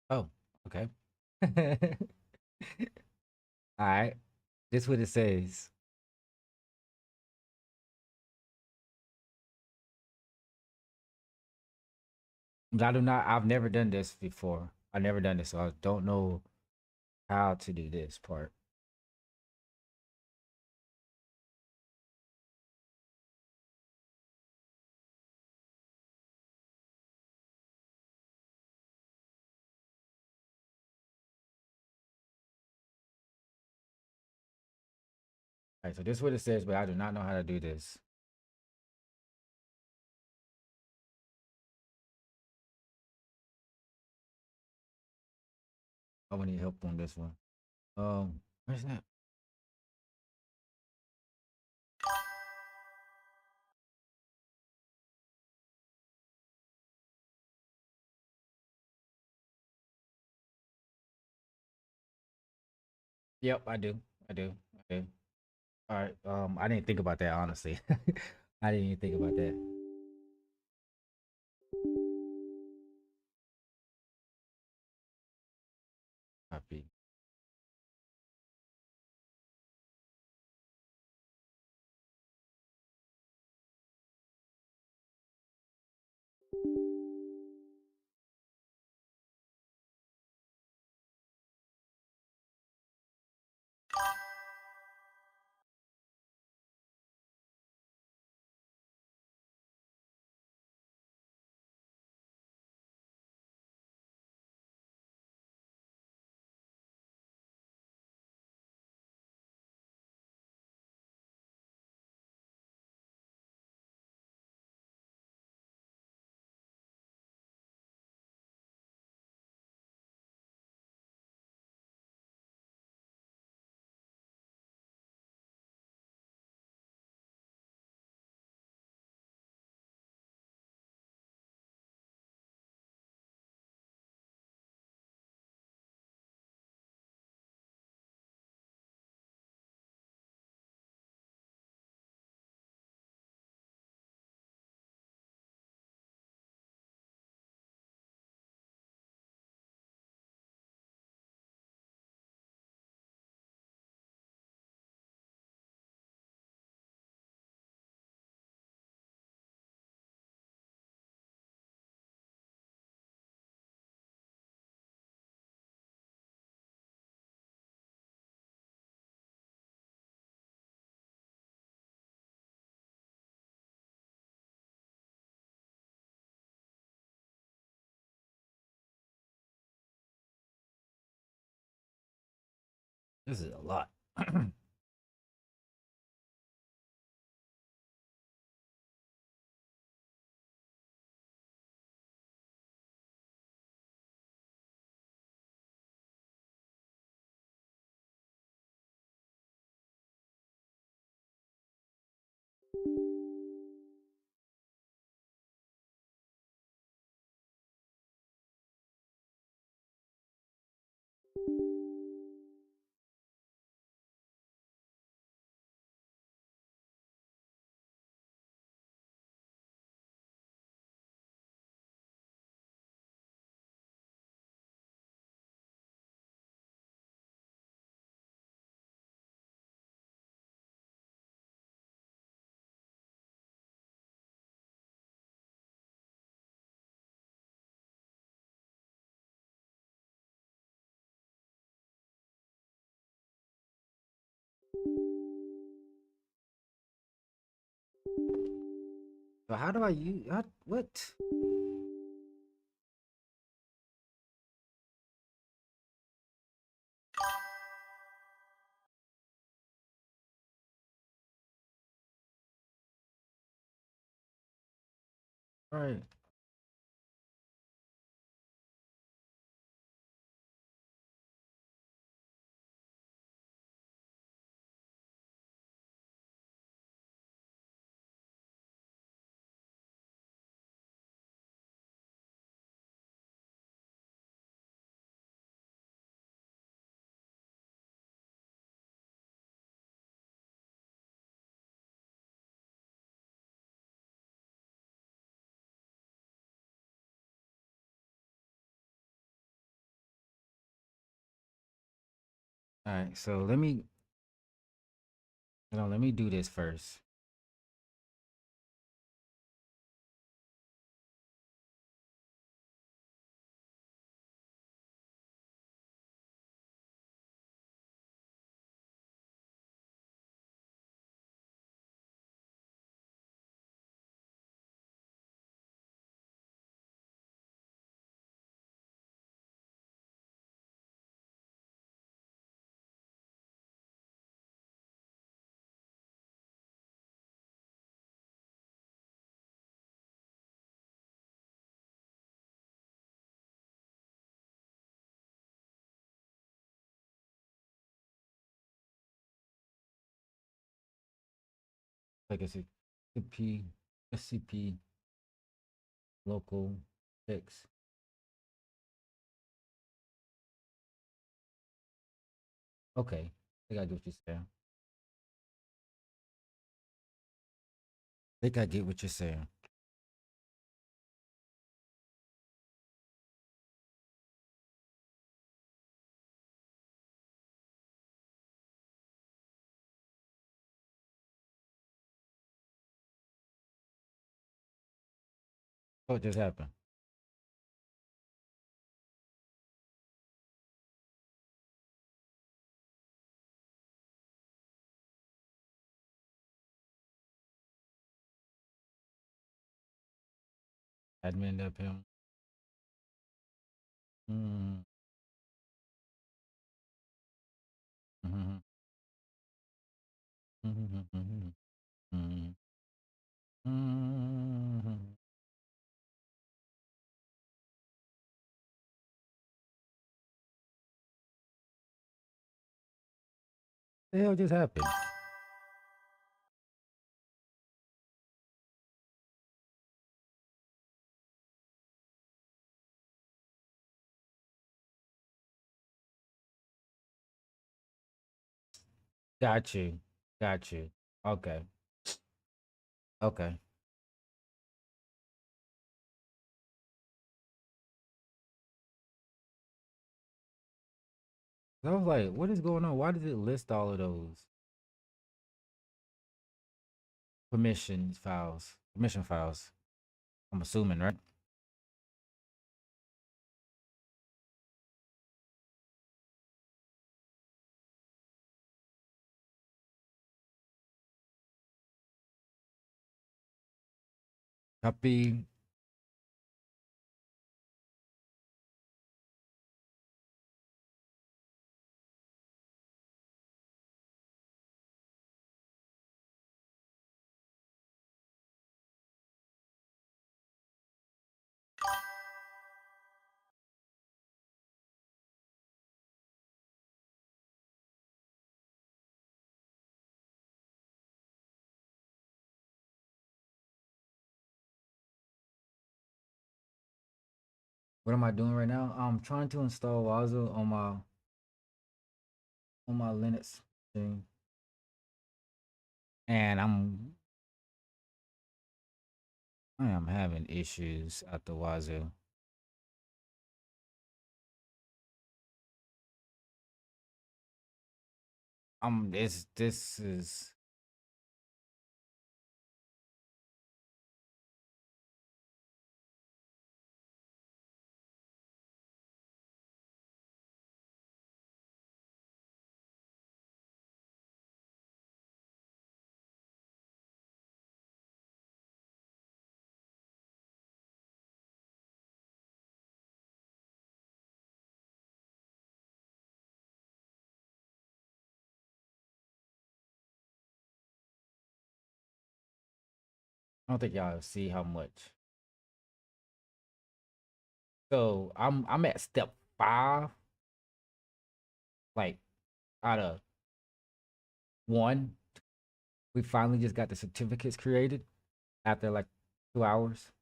Oh, okay. All right. This is what it says. But I do not. I've never done this before. I've never done this, so I don't know how to do this part. All right, so this is what it says, but I do not know how to do this. I will need help on this one. Where's that? Yep, I do. I do. I do. All right. I didn't think about that honestly. I didn't even think about that. Copy. This is a lot. So how do I use what? All right. All right. So let me let me do this first. Like I said, SCP, SCP, local fix. Okay. I think I get what you're saying. I think I get what you're saying. What just happened? Admin up him. Mm-hmm. Mm-hmm. Mm-hmm. Mm-hmm. Mm-hmm. The hell just happened? Got you. Got you. Okay. Okay. I was like, what is going on? Why does it list all of those permission files? I'm assuming, right? Copy. What am I doing right now? I'm trying to install Waza on my Linux thing, and I am having issues at the Wazoo. This is I don't think y'all see how much. So I'm at step 5, like out of 1. We finally just got the certificates created after like 2 hours.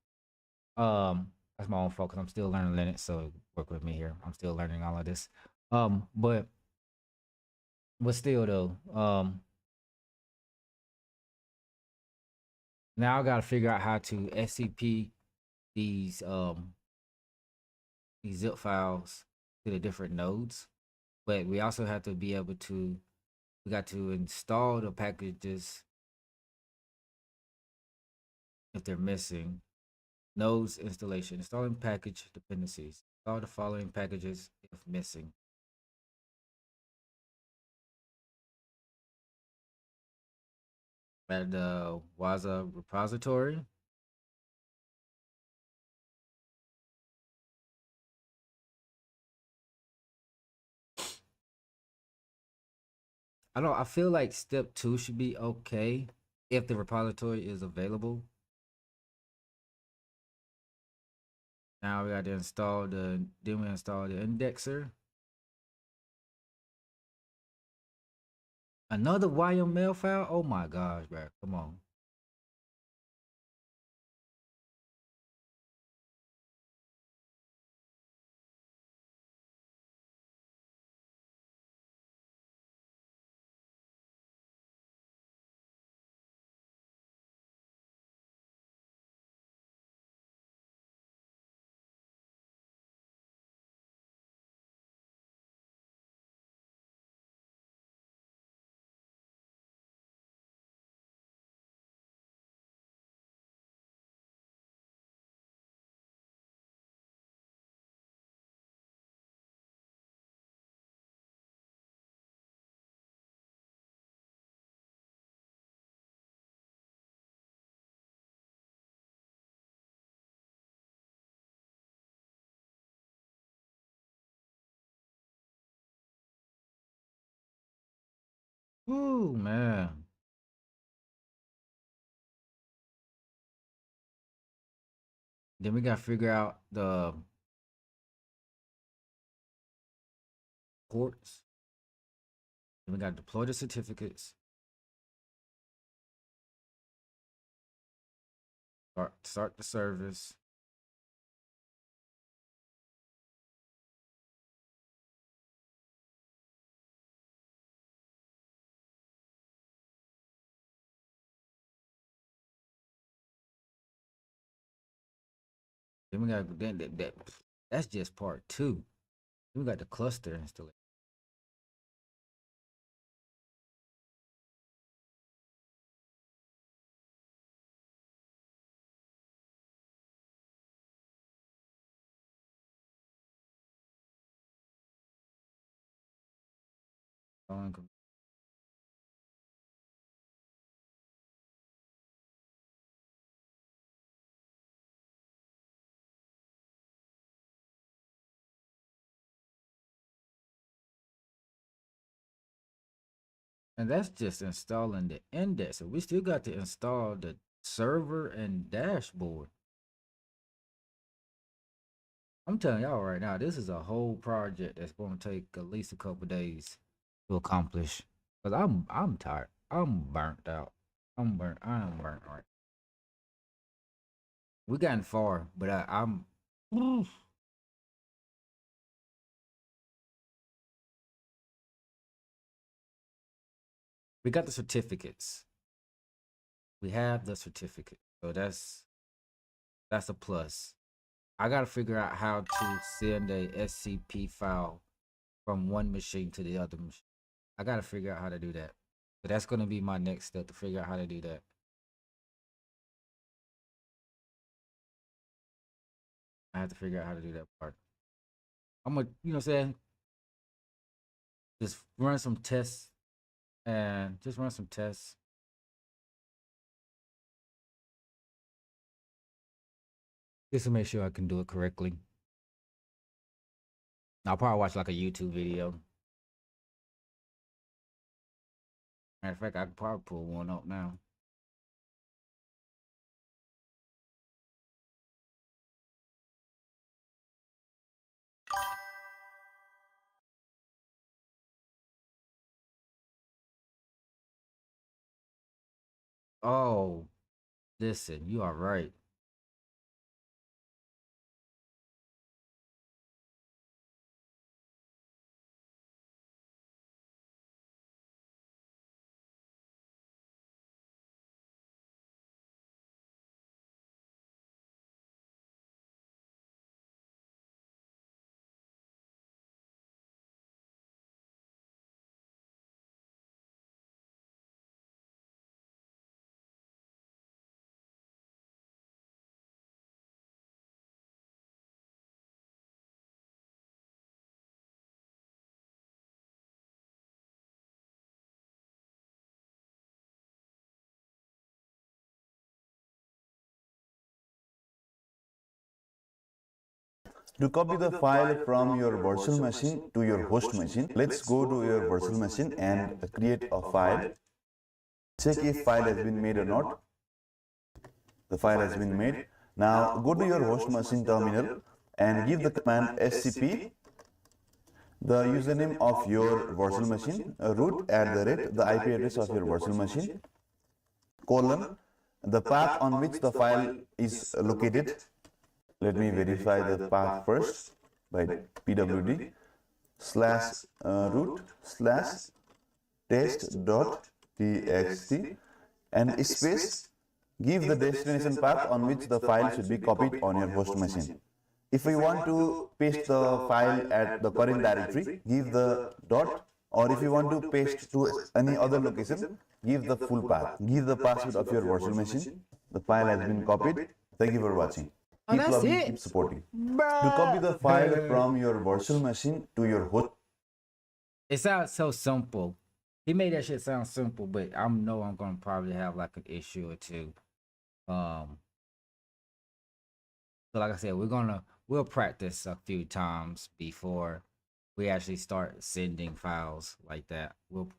That's my own fault because I'm still learning Linux, so work with me here. I'm still learning all of this. But still though, now I gotta figure out how to SCP these zip files to the different nodes. But we also have to be able to we got to install the packages if they're missing. Nodes installation, installing package dependencies. Install the following packages if missing. At the Waza repository. I feel like step 2 should be okay if the repository is available. Now we got to install then we install the indexer. Another YML file? Oh my gosh, bro. Come on. Ooh, man. Then we got to figure out the ports. Then we got to deploy the certificates. Start the service. Then we got that's just part 2. Then we got the cluster installation. And that's just installing the index. So we still got to install the server and dashboard. I'm telling y'all right now, this is a whole project that's going to take at least a couple days to accomplish. Cause I'm tired. I'm burnt out. I'm burnt. I am burnt right. We gotten far, but I'm. Oof. We got the certificates. We have the certificate. So that's a plus. I gotta figure out how to send a SCP file from one machine to the other machine. I gotta figure out how to do that. So that's gonna be my next step, to figure out how to do that. I have to figure out how to do that part. I'm gonna, you know what I'm saying, just run some tests and just run some tests. Just to make sure I can do it correctly. I'll probably watch like a YouTube video. Matter of fact, I could probably pull one up now. Oh, listen, you are right. To copy the file from your virtual machine to your host machine, let's go to your virtual machine and create a file. Check if file has been made or not. The file has been made. Now go to your host machine terminal and give the command scp, the username of your virtual machine, root @ the IP address of your virtual machine, colon, the path on which the file is located. Let me verify the path first by pwd /root /test.txt and space, give the destination path on which the file should be copied on your host machine. If we want to paste the file at the current directory, give the dot, or if you want to paste to any other location, give the full path. Give the password of your virtual machine. The file has been copied. Thank you for watching. Keep that's loving, it. keep supporting. To copy the file from your virtual machine to your host. It sounds so simple. He made that shit sound simple, but I know I'm gonna probably have like an issue or two. So like I said, we'll practice a few times before we actually start sending files like that. We'll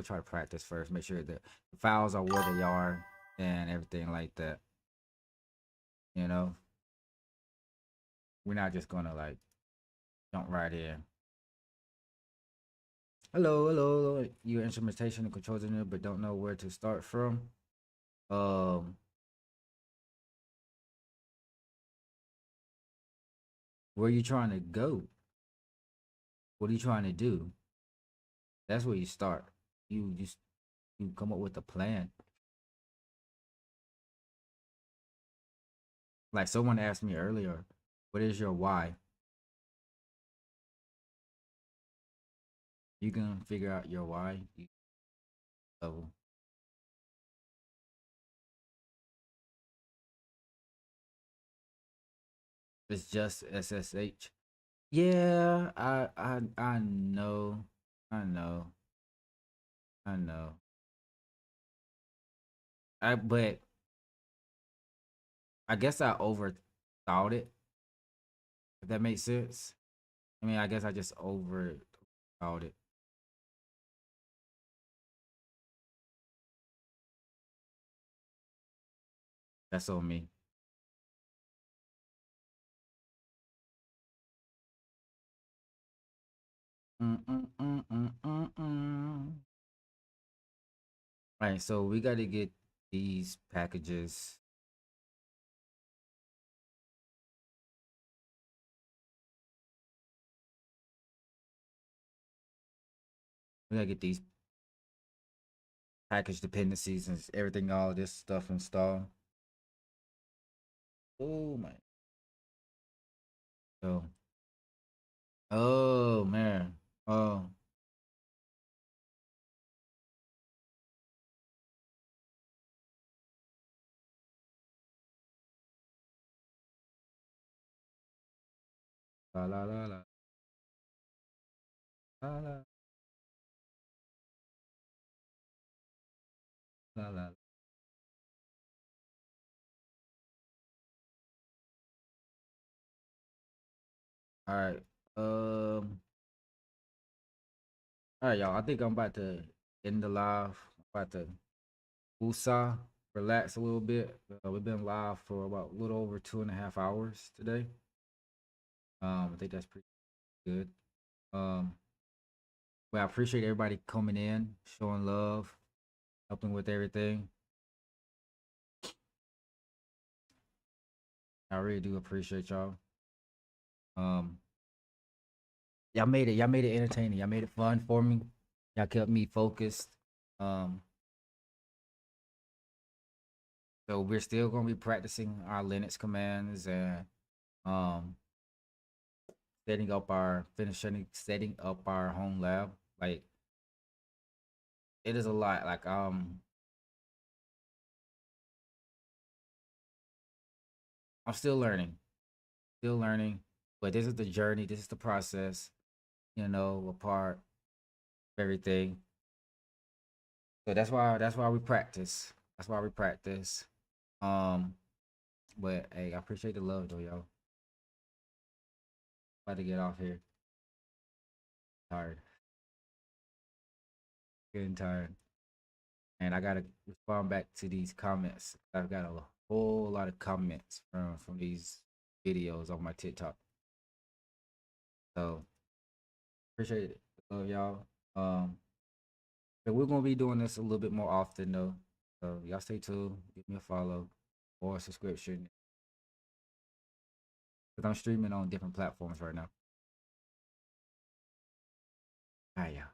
try to practice first, make sure that the files are where they are and everything like that. You know, we're not just gonna like jump right in. Hello. Your instrumentation and controls in there, but don't know where to start from. Where are you trying to go? What are you trying to do? That's where you start. You come up with a plan. Like someone asked me earlier, what is your why? You can figure out your why. Level. It's just SSH. Yeah, I know. I know. But I guess I overthought it. If that makes sense. I mean, I guess I just overthought it. That's on me. Right, so we got to get these packages. We got to get these package dependencies and everything, all this stuff installed. Oh my. Oh man. Oh. La la la la la la la la. All right. All right, y'all. I think I'm about to end the live. I'm about to woosah, relax a little bit. We've been live for about a little over 2.5 hours today. I think that's pretty good. Well, I appreciate everybody coming in, showing love, helping with everything. I really do appreciate y'all. Y'all made it entertaining. Y'all made it fun for me. Y'all kept me focused. So we're still gonna be practicing our Linux commands and setting up our home lab. Like, it is a lot. Like, I'm still learning, but this is the journey. This is the process. You know, a part of everything. So that's why we practice. That's why we practice. But hey, I appreciate the love though, y'all. About to get off here. Tired. Getting tired. And I gotta respond back to these comments. I've got a whole lot of comments from these videos on my TikTok. So appreciate it. Love y'all. So we're gonna be doing this a little bit more often though. So y'all stay tuned, give me a follow or a subscription. Because I'm streaming on different platforms right now. All right, y'all.